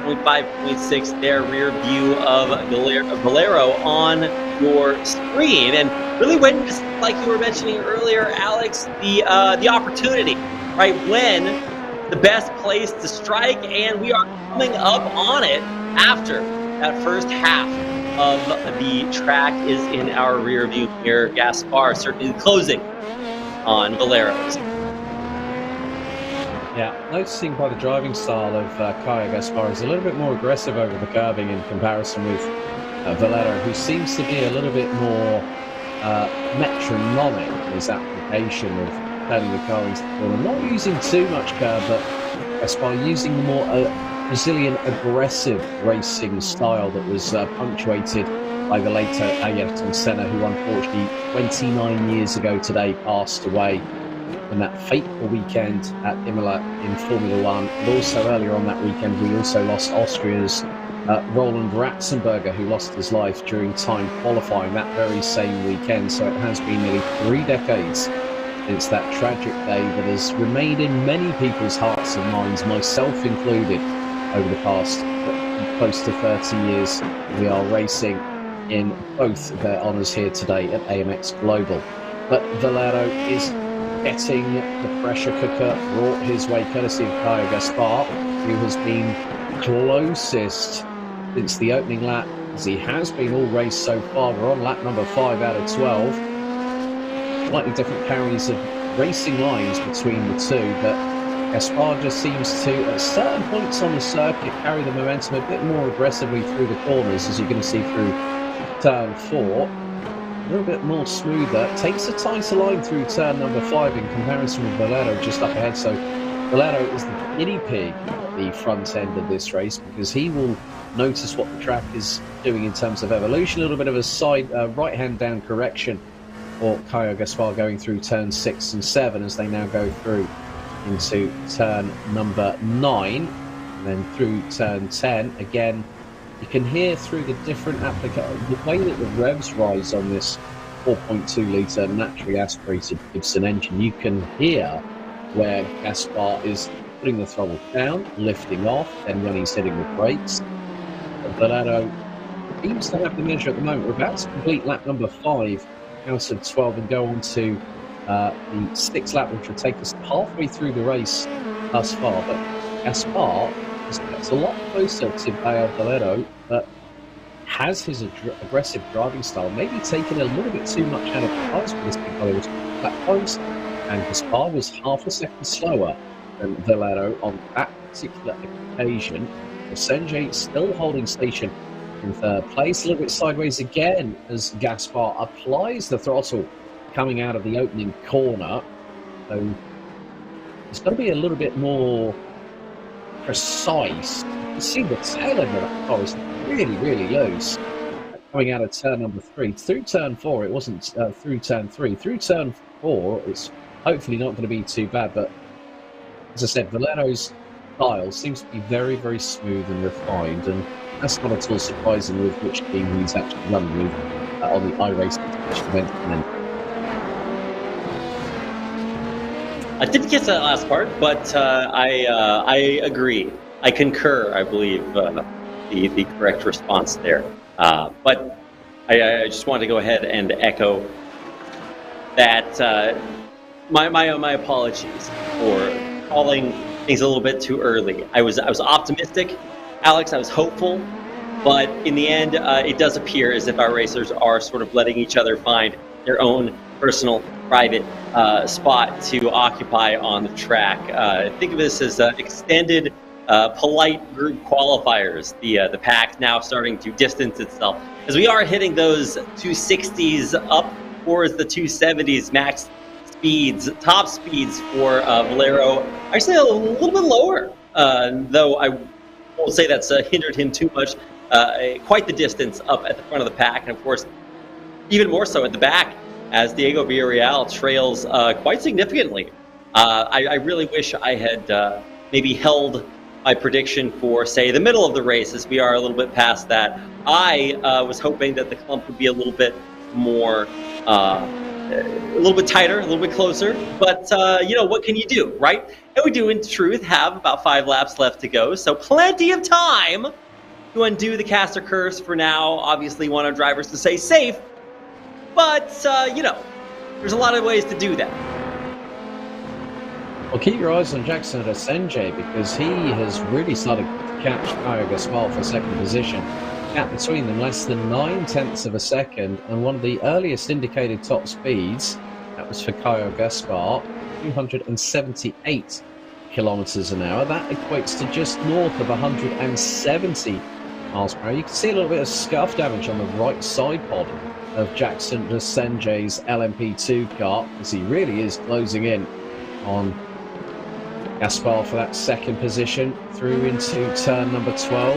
0.5, 0.6 there, rear view of Valero on your screen. And really when, like you were mentioning earlier, Alex, the opportunity, right, when the best place to strike, and we are coming up on it after that first half of the track is in our rear view here. Gaspar certainly closing on Valero's. Yeah, noticing by the driving style of Kaya Gaspar is a little bit more aggressive over the curbing in comparison with Valero, who seems to be a little bit more metronomic in his application of turning the car into the corner. Not using too much curb, but Gaspar using the more Brazilian aggressive racing style that was punctuated by the late Ayrton Senna, who unfortunately 29 years ago today passed away in that fateful weekend at Imola in Formula One. And also earlier on that weekend, we also lost Austria's Roland Ratzenberger, who lost his life during time qualifying that very same weekend. So it has been nearly 3 decades since that tragic day that has remained in many people's hearts and minds, myself included, over the past close to 30 years. We are racing in both their honours here today at AMX Global. But Valero is getting the pressure cooker brought his way courtesy of Kaya Gaspar, who has been closest since the opening lap, as he has been all race so far. We're on lap number 5 out of 12. Slightly different carries of racing lines between the two, but Gaspar just seems to, at certain points on the circuit, carry the momentum a bit more aggressively through the corners, as you're going to see through turn 4. A little bit more smoother, takes a tighter line through turn number 5 in comparison with Valero just up ahead. So Valero is the guinea pig at the front end of this race, because he will notice what the track is doing in terms of evolution. A little bit of a side right hand down correction for Kaya Gaspar going through turn 6 and 7 as they now go through into turn number 9 and then through turn 10. Again, you can hear through the different applications, the way that the revs rise on this 4.2 litre naturally aspirated Gibson engine. You can hear where Gaspar is putting the throttle down, lifting off, and when he's hitting the brakes. Valero seems to have the measure at the moment. We're about to complete lap number 5 out of 12 and go on to the 6th lap, which will take us halfway through the race thus far. But Gaspar is a lot closer to Valero, but has his aggressive driving style maybe taken a little bit too much out of the cars for this big brother. That close, and Gaspar was half a second slower than Valero on that particular occasion. Senjay still holding station in third place, a little bit sideways again as Gaspar applies the throttle coming out of the opening corner. So it's got to be a little bit more precise. You can see the tail end of that car is really, really loose. Coming out of turn number 3. Through turn 4, it wasn't through turn 3. Through turn 4, it's hopefully not going to be too bad. But as I said, Valero's style seems to be very, very smooth and refined. And that's not at all surprising with which team he's actually running with on the iRacing event. I didn't get that last part, but I agree. I concur, I believe, the correct response there. But I just want to go ahead and echo that my apologies for calling things a little bit too early. I was optimistic, Alex. I was hopeful, but in the end, it does appear as if our racers are sort of letting each other find their own personal, private spot to occupy on the track. Think of this as extended, polite group qualifiers. The pack now starting to distance itself as we are hitting those 260s up towards the 270s max speeds, top speeds for Valero. Actually, a little bit lower, though I won't say that's hindered him too much. Quite the distance up at the front of the pack, and of course, even more so at the back, as Diego Villarreal trails quite significantly. I really wish I had maybe held my prediction for, say, the middle of the race, as we are a little bit past that. I was hoping that the clump would be a little bit more, a little bit tighter, a little bit closer. But, you know, what can you do, right? And we do, in truth, have about 5 laps left to go. So plenty of time to undo the caster curse for now. Obviously, want our drivers to stay safe. But, you know, there's a lot of ways to do that. Well, keep your eyes on Jackson Senjay, because he has really started to catch Kyle Gaspar for second position. Gap between them less than 9/10 of a second, and one of the earliest indicated top speeds, that was for Kyle Gaspar, 278 kilometers an hour. That equates to just north of 170 miles per hour. You can see a little bit of scuff damage on the right side pod of Jackson Senjay's LMP2 car, as he really is closing in on Gaspar for that second position through into turn number 12,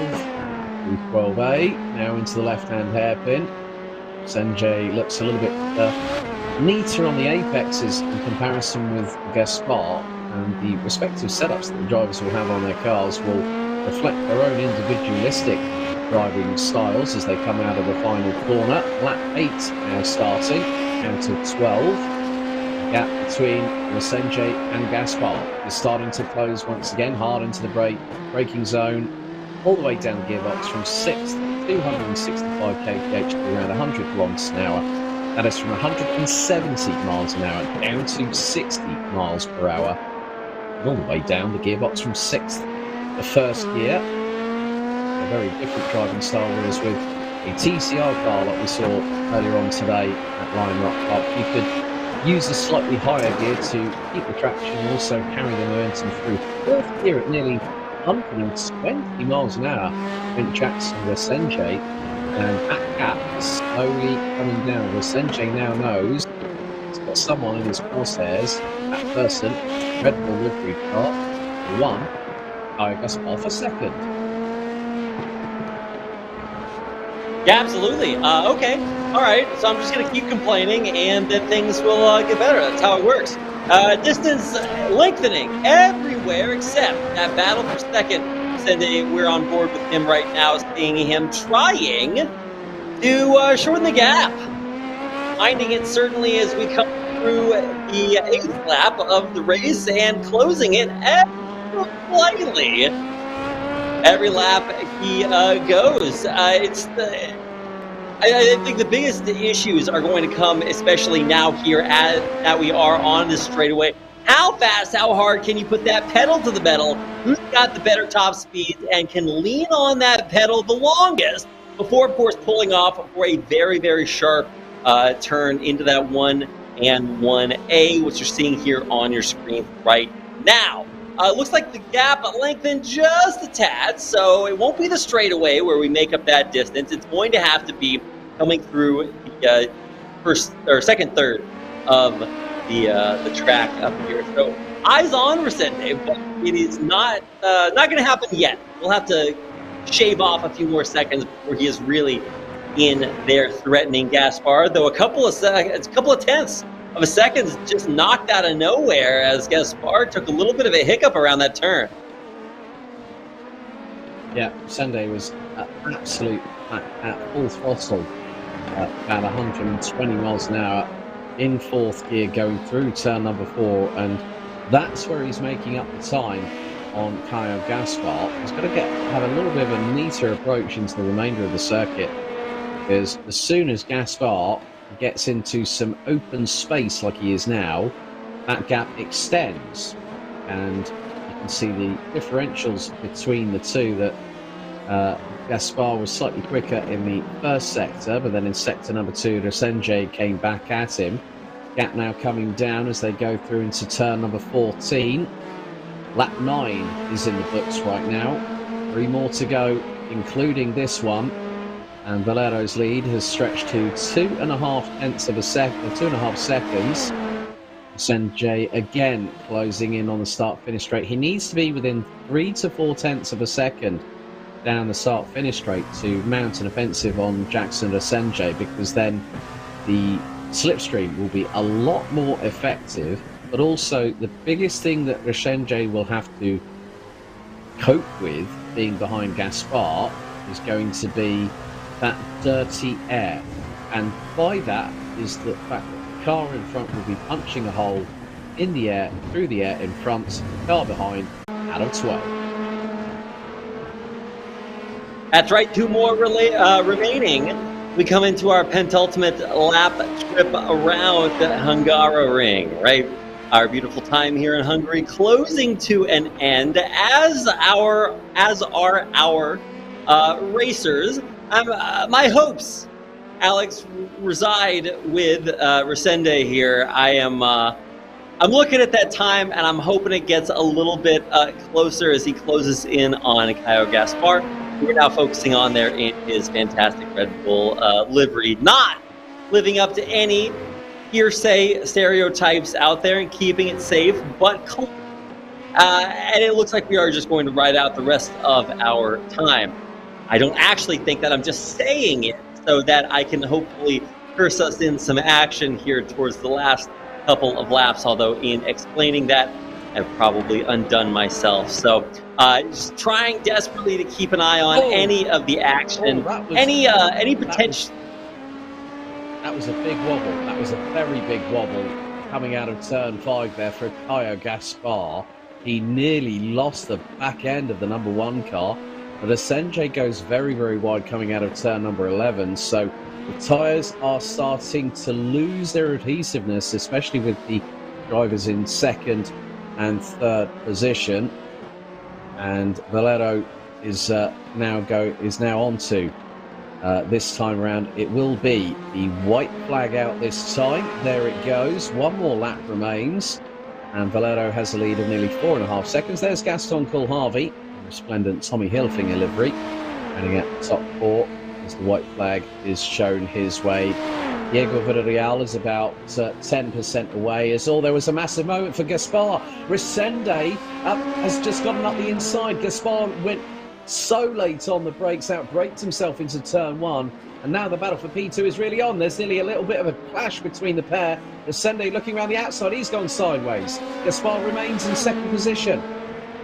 through 12A, now into the left-hand hairpin. Senjay looks a little bit neater on the apexes in comparison with Gaspar, and the respective setups that the drivers will have on their cars will reflect their own individualistic driving styles as they come out of the final corner. Lap 8 now starting, out of 12. Gap between Senjay and Gaspar is starting to close once again, hard into the braking zone, all the way down the gearbox from 6th, 265 kph to around 100 kilometers an hour. That is from 170 miles an hour down to 60 miles per hour, all the way down the gearbox from 6th to first gear. A very different driving style, whereas with a TCR car like we saw earlier on today at Lion Rock Park, you could use a slightly higher gear to keep the traction and also carry the momentum through. Fourth gear at nearly 120 miles an hour went Jackson Senjay, and that gap is slowly coming down. Senjay now knows he's got someone in his crosshairs. That person, Red Bull livery car, won. Kyle Gaspar for second. Yeah, absolutely. Okay. All right. So I'm just going to keep complaining, and then things will get better. That's how it works. Distance lengthening everywhere except that battle for second. Sunday, we're on board with him right now, seeing him trying to shorten the gap. Finding it certainly as we come through the 8th lap of the race and closing it ever slightly. Every lap he goes. I think the biggest issues are going to come, especially now here that we are on this straightaway. How fast, how hard can you put that pedal to the metal? Who's got the better top speed and can lean on that pedal the longest before, of course, pulling off for a very, very sharp turn into that 1 and 1A, which you're seeing here on your screen right now. Looks like the gap lengthened just a tad, so it won't be the straightaway where we make up that distance. It's going to have to be coming through the first or second third of the track up here. So eyes on Resende, but it is not going to happen yet. We'll have to shave off a few more seconds before he is really in there threatening Gaspar. Though a couple of tenths of a second just knocked out of nowhere as Gaspar took a little bit of a hiccup around that turn. Yeah, Sunday was absolute at full throttle, about 120 miles an hour in 4th gear going through turn number 4, and that's where he's making up the time on Kyle Gaspar. He's got to have a little bit of a neater approach into the remainder of the circuit, because as soon as Gaspar gets into some open space like he is now, that gap extends, and you can see the differentials between the two, that Gaspar was slightly quicker in the first sector, but then in sector number 2, Senjay came back at him. Gap now coming down as they go through into turn number 14. Lap 9 is in the books right now. 3 more to go, including this one. And Valero's lead has stretched to 2.5 seconds. Senjay again closing in on the start-finish straight. He needs to be within 3 to 4 tenths of a second down the start-finish straight to mount an offensive on Jackson Senjay, because then the slipstream will be a lot more effective. But also the biggest thing that Senjay will have to cope with being behind Gaspar is going to be that dirty air. And by that is the fact that the car in front will be punching a hole in the air, through the air in front, the car behind, out of 12. That's right, 2 more remaining. We come into our penultimate lap trip around Hungaroring, right? Our beautiful time here in Hungary closing to an end as are our racers. My hopes, Alex, reside with Resende here. I'm looking at that time, and I'm hoping it gets a little bit closer as he closes in on Caio Gaspar. We're now focusing on there in his fantastic Red Bull livery, not living up to any hearsay stereotypes out there and keeping it safe, but cool. And it looks like we are just going to ride out the rest of our time. I don't actually think that, I'm just saying it so that I can hopefully curse us in some action here towards the last couple of laps, although in explaining that, I've probably undone myself. So just trying desperately to keep an eye on any of the action, any potential. That was a big wobble. That was a very big wobble coming out of turn 5 there for Caio Gaspar. He nearly lost the back end of the number 1 car. But Resende goes very, very wide coming out of turn number 11. So the tyres are starting to lose their adhesiveness, especially with the drivers in 2nd and 3rd position. And Valero is now onto this time around. It will be the white flag out this time. There it goes. 1 more lap remains, and Valero has a lead of nearly 4.5 seconds. There's Gaston Coulharvey, resplendent Tommy Hilfiger livery, running at the top 4 as the white flag is shown his way. Diego Villarreal is about 10% away. There was a massive moment for Gaspar. Resende has just gotten up the inside. Gaspar went so late on the brakes, outbraked himself into turn 1, and now the battle for P2 is really on. There's nearly a little bit of a clash between the pair. Resende looking around the outside, he's gone sideways. Gaspar remains in 2nd position.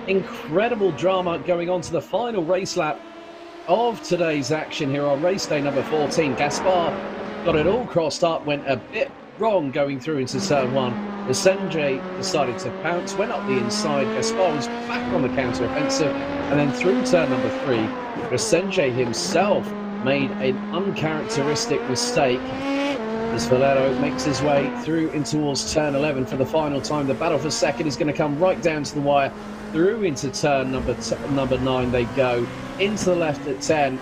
Incredible drama going on to the final race lap of today's action here on race day number 14. Gaspar got it all crossed up, went a bit wrong going through into turn 1. Resende decided to pounce, went up the inside. Gaspar was back on the counter-offensive, and then through turn number 3, Resende himself made an uncharacteristic mistake as Valero makes his way through in towards turn 11 for the final time. The battle for 2nd is going to come right down to the wire. Through into turn number 9 they go, into the left at 10.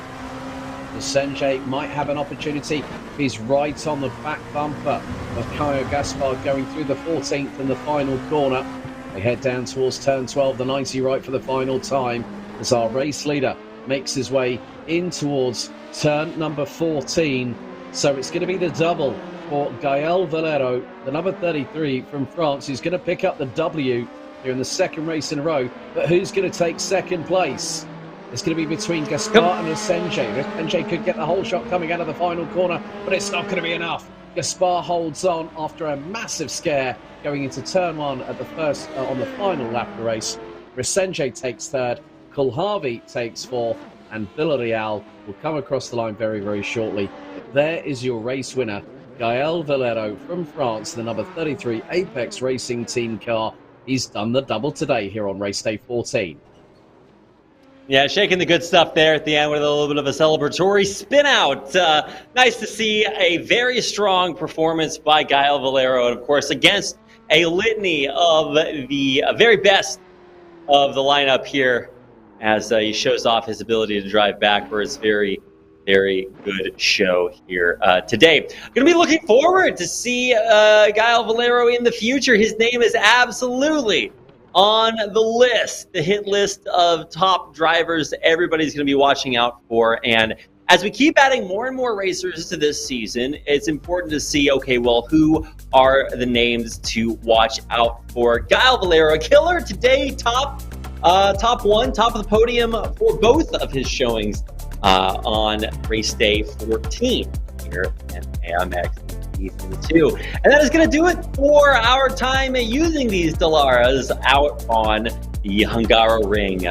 Resende might have an opportunity. He's right on the back bumper of Caio Gaspar going through the 14th and the final corner. They head down towards turn 12, the 90 right for the final time, as our race leader makes his way in towards turn number 14. So it's going to be the double for Gael Valero, the number 33 from France, who's going to pick up the W here in the 2nd race in a row. But who's going to take 2nd place? It's going to be between Gaspar and Resende. Resende could get the whole shot coming out of the final corner, but it's not going to be enough. Gaspar holds on after a massive scare going into turn 1 at the first on the final lap of the race. Resende takes 3rd, Coulharvey takes 4th, and Villarreal will come across the line very, very shortly. There is your race winner, Gael Valero from France, the number 33 Apex Racing Team car. He's done the double today here on race day 14. Yeah, shaking the good stuff there at the end with a little bit of a celebratory spin out. Nice to see a very strong performance by Gael Valero, and of course against a litany of the very best of the lineup here, as he shows off his ability to drive backwards. Very, very good show here today. Going to be looking forward to see Gael Valero in the future. His name is absolutely on the list, the hit list of top drivers everybody's going to be watching out for. And as we keep adding more and more racers to this season, it's important to see, okay, well, who are the names to watch out for? Gael Valero, a killer today, top 1, top of the podium for both of his showings on race day 14 here at AMX. And that is going to do it for our time using these Dalaras out on the Hungaroring.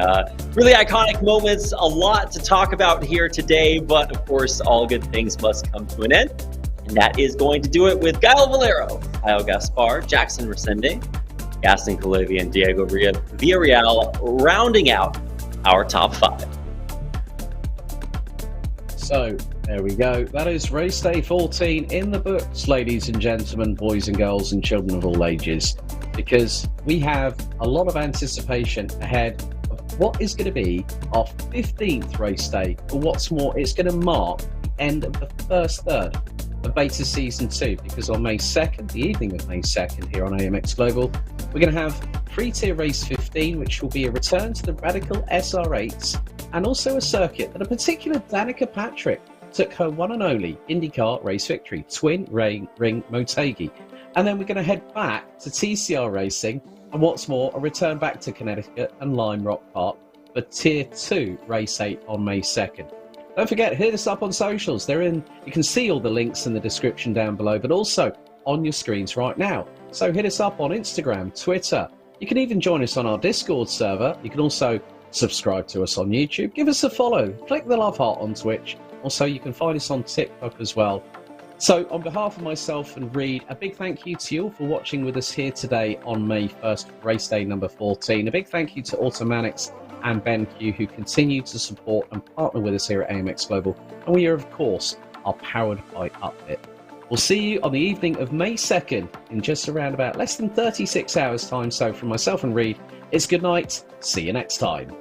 Really iconic moments, a lot to talk about here today, but of course, all good things must come to an end. And that is going to do it with Gael Valero, Kyle Gaspar, Jackson Resende, Gaston Calavi, and Diego Villarreal, rounding out our top 5. So there we go. That is race day 14 in the books, ladies and gentlemen, boys and girls, and children of all ages, because we have a lot of anticipation ahead of what is going to be our 15th race day. But what's more, it's going to mark the end of the first third of Beta Season 2, because on May 2nd, the evening of May 2nd here on AMX Global, we're going to have Free-Tier Race 15, which will be a return to the Radical SR8s, and also a circuit that a particular Danica Patrick took her one and only IndyCar race victory, Twin Ring Motegi. And then we're going to head back to TCR Racing, and what's more, a return back to Connecticut and Lime Rock Park for Tier 2 Race 8 on May 2nd. Don't forget, hit us up on socials. They're in. You can see all the links in the description down below, but also on your screens right now. So hit us up on Instagram, Twitter. You can even join us on our Discord server. You can also subscribe to us on YouTube. Give us a follow. Click the love heart on Twitch. Also, you can find us on TikTok as well. So on behalf of myself and Reed, a big thank you to you all for watching with us here today on May 1st, race day number 14. A big thank you to Automatics and BenQ, who continue to support and partner with us here at AMX Global. And we, of course, are powered by Upbit. We'll see you on the evening of May 2nd in just around about less than 36 hours time. So from myself and Reed, it's good night. See you next time.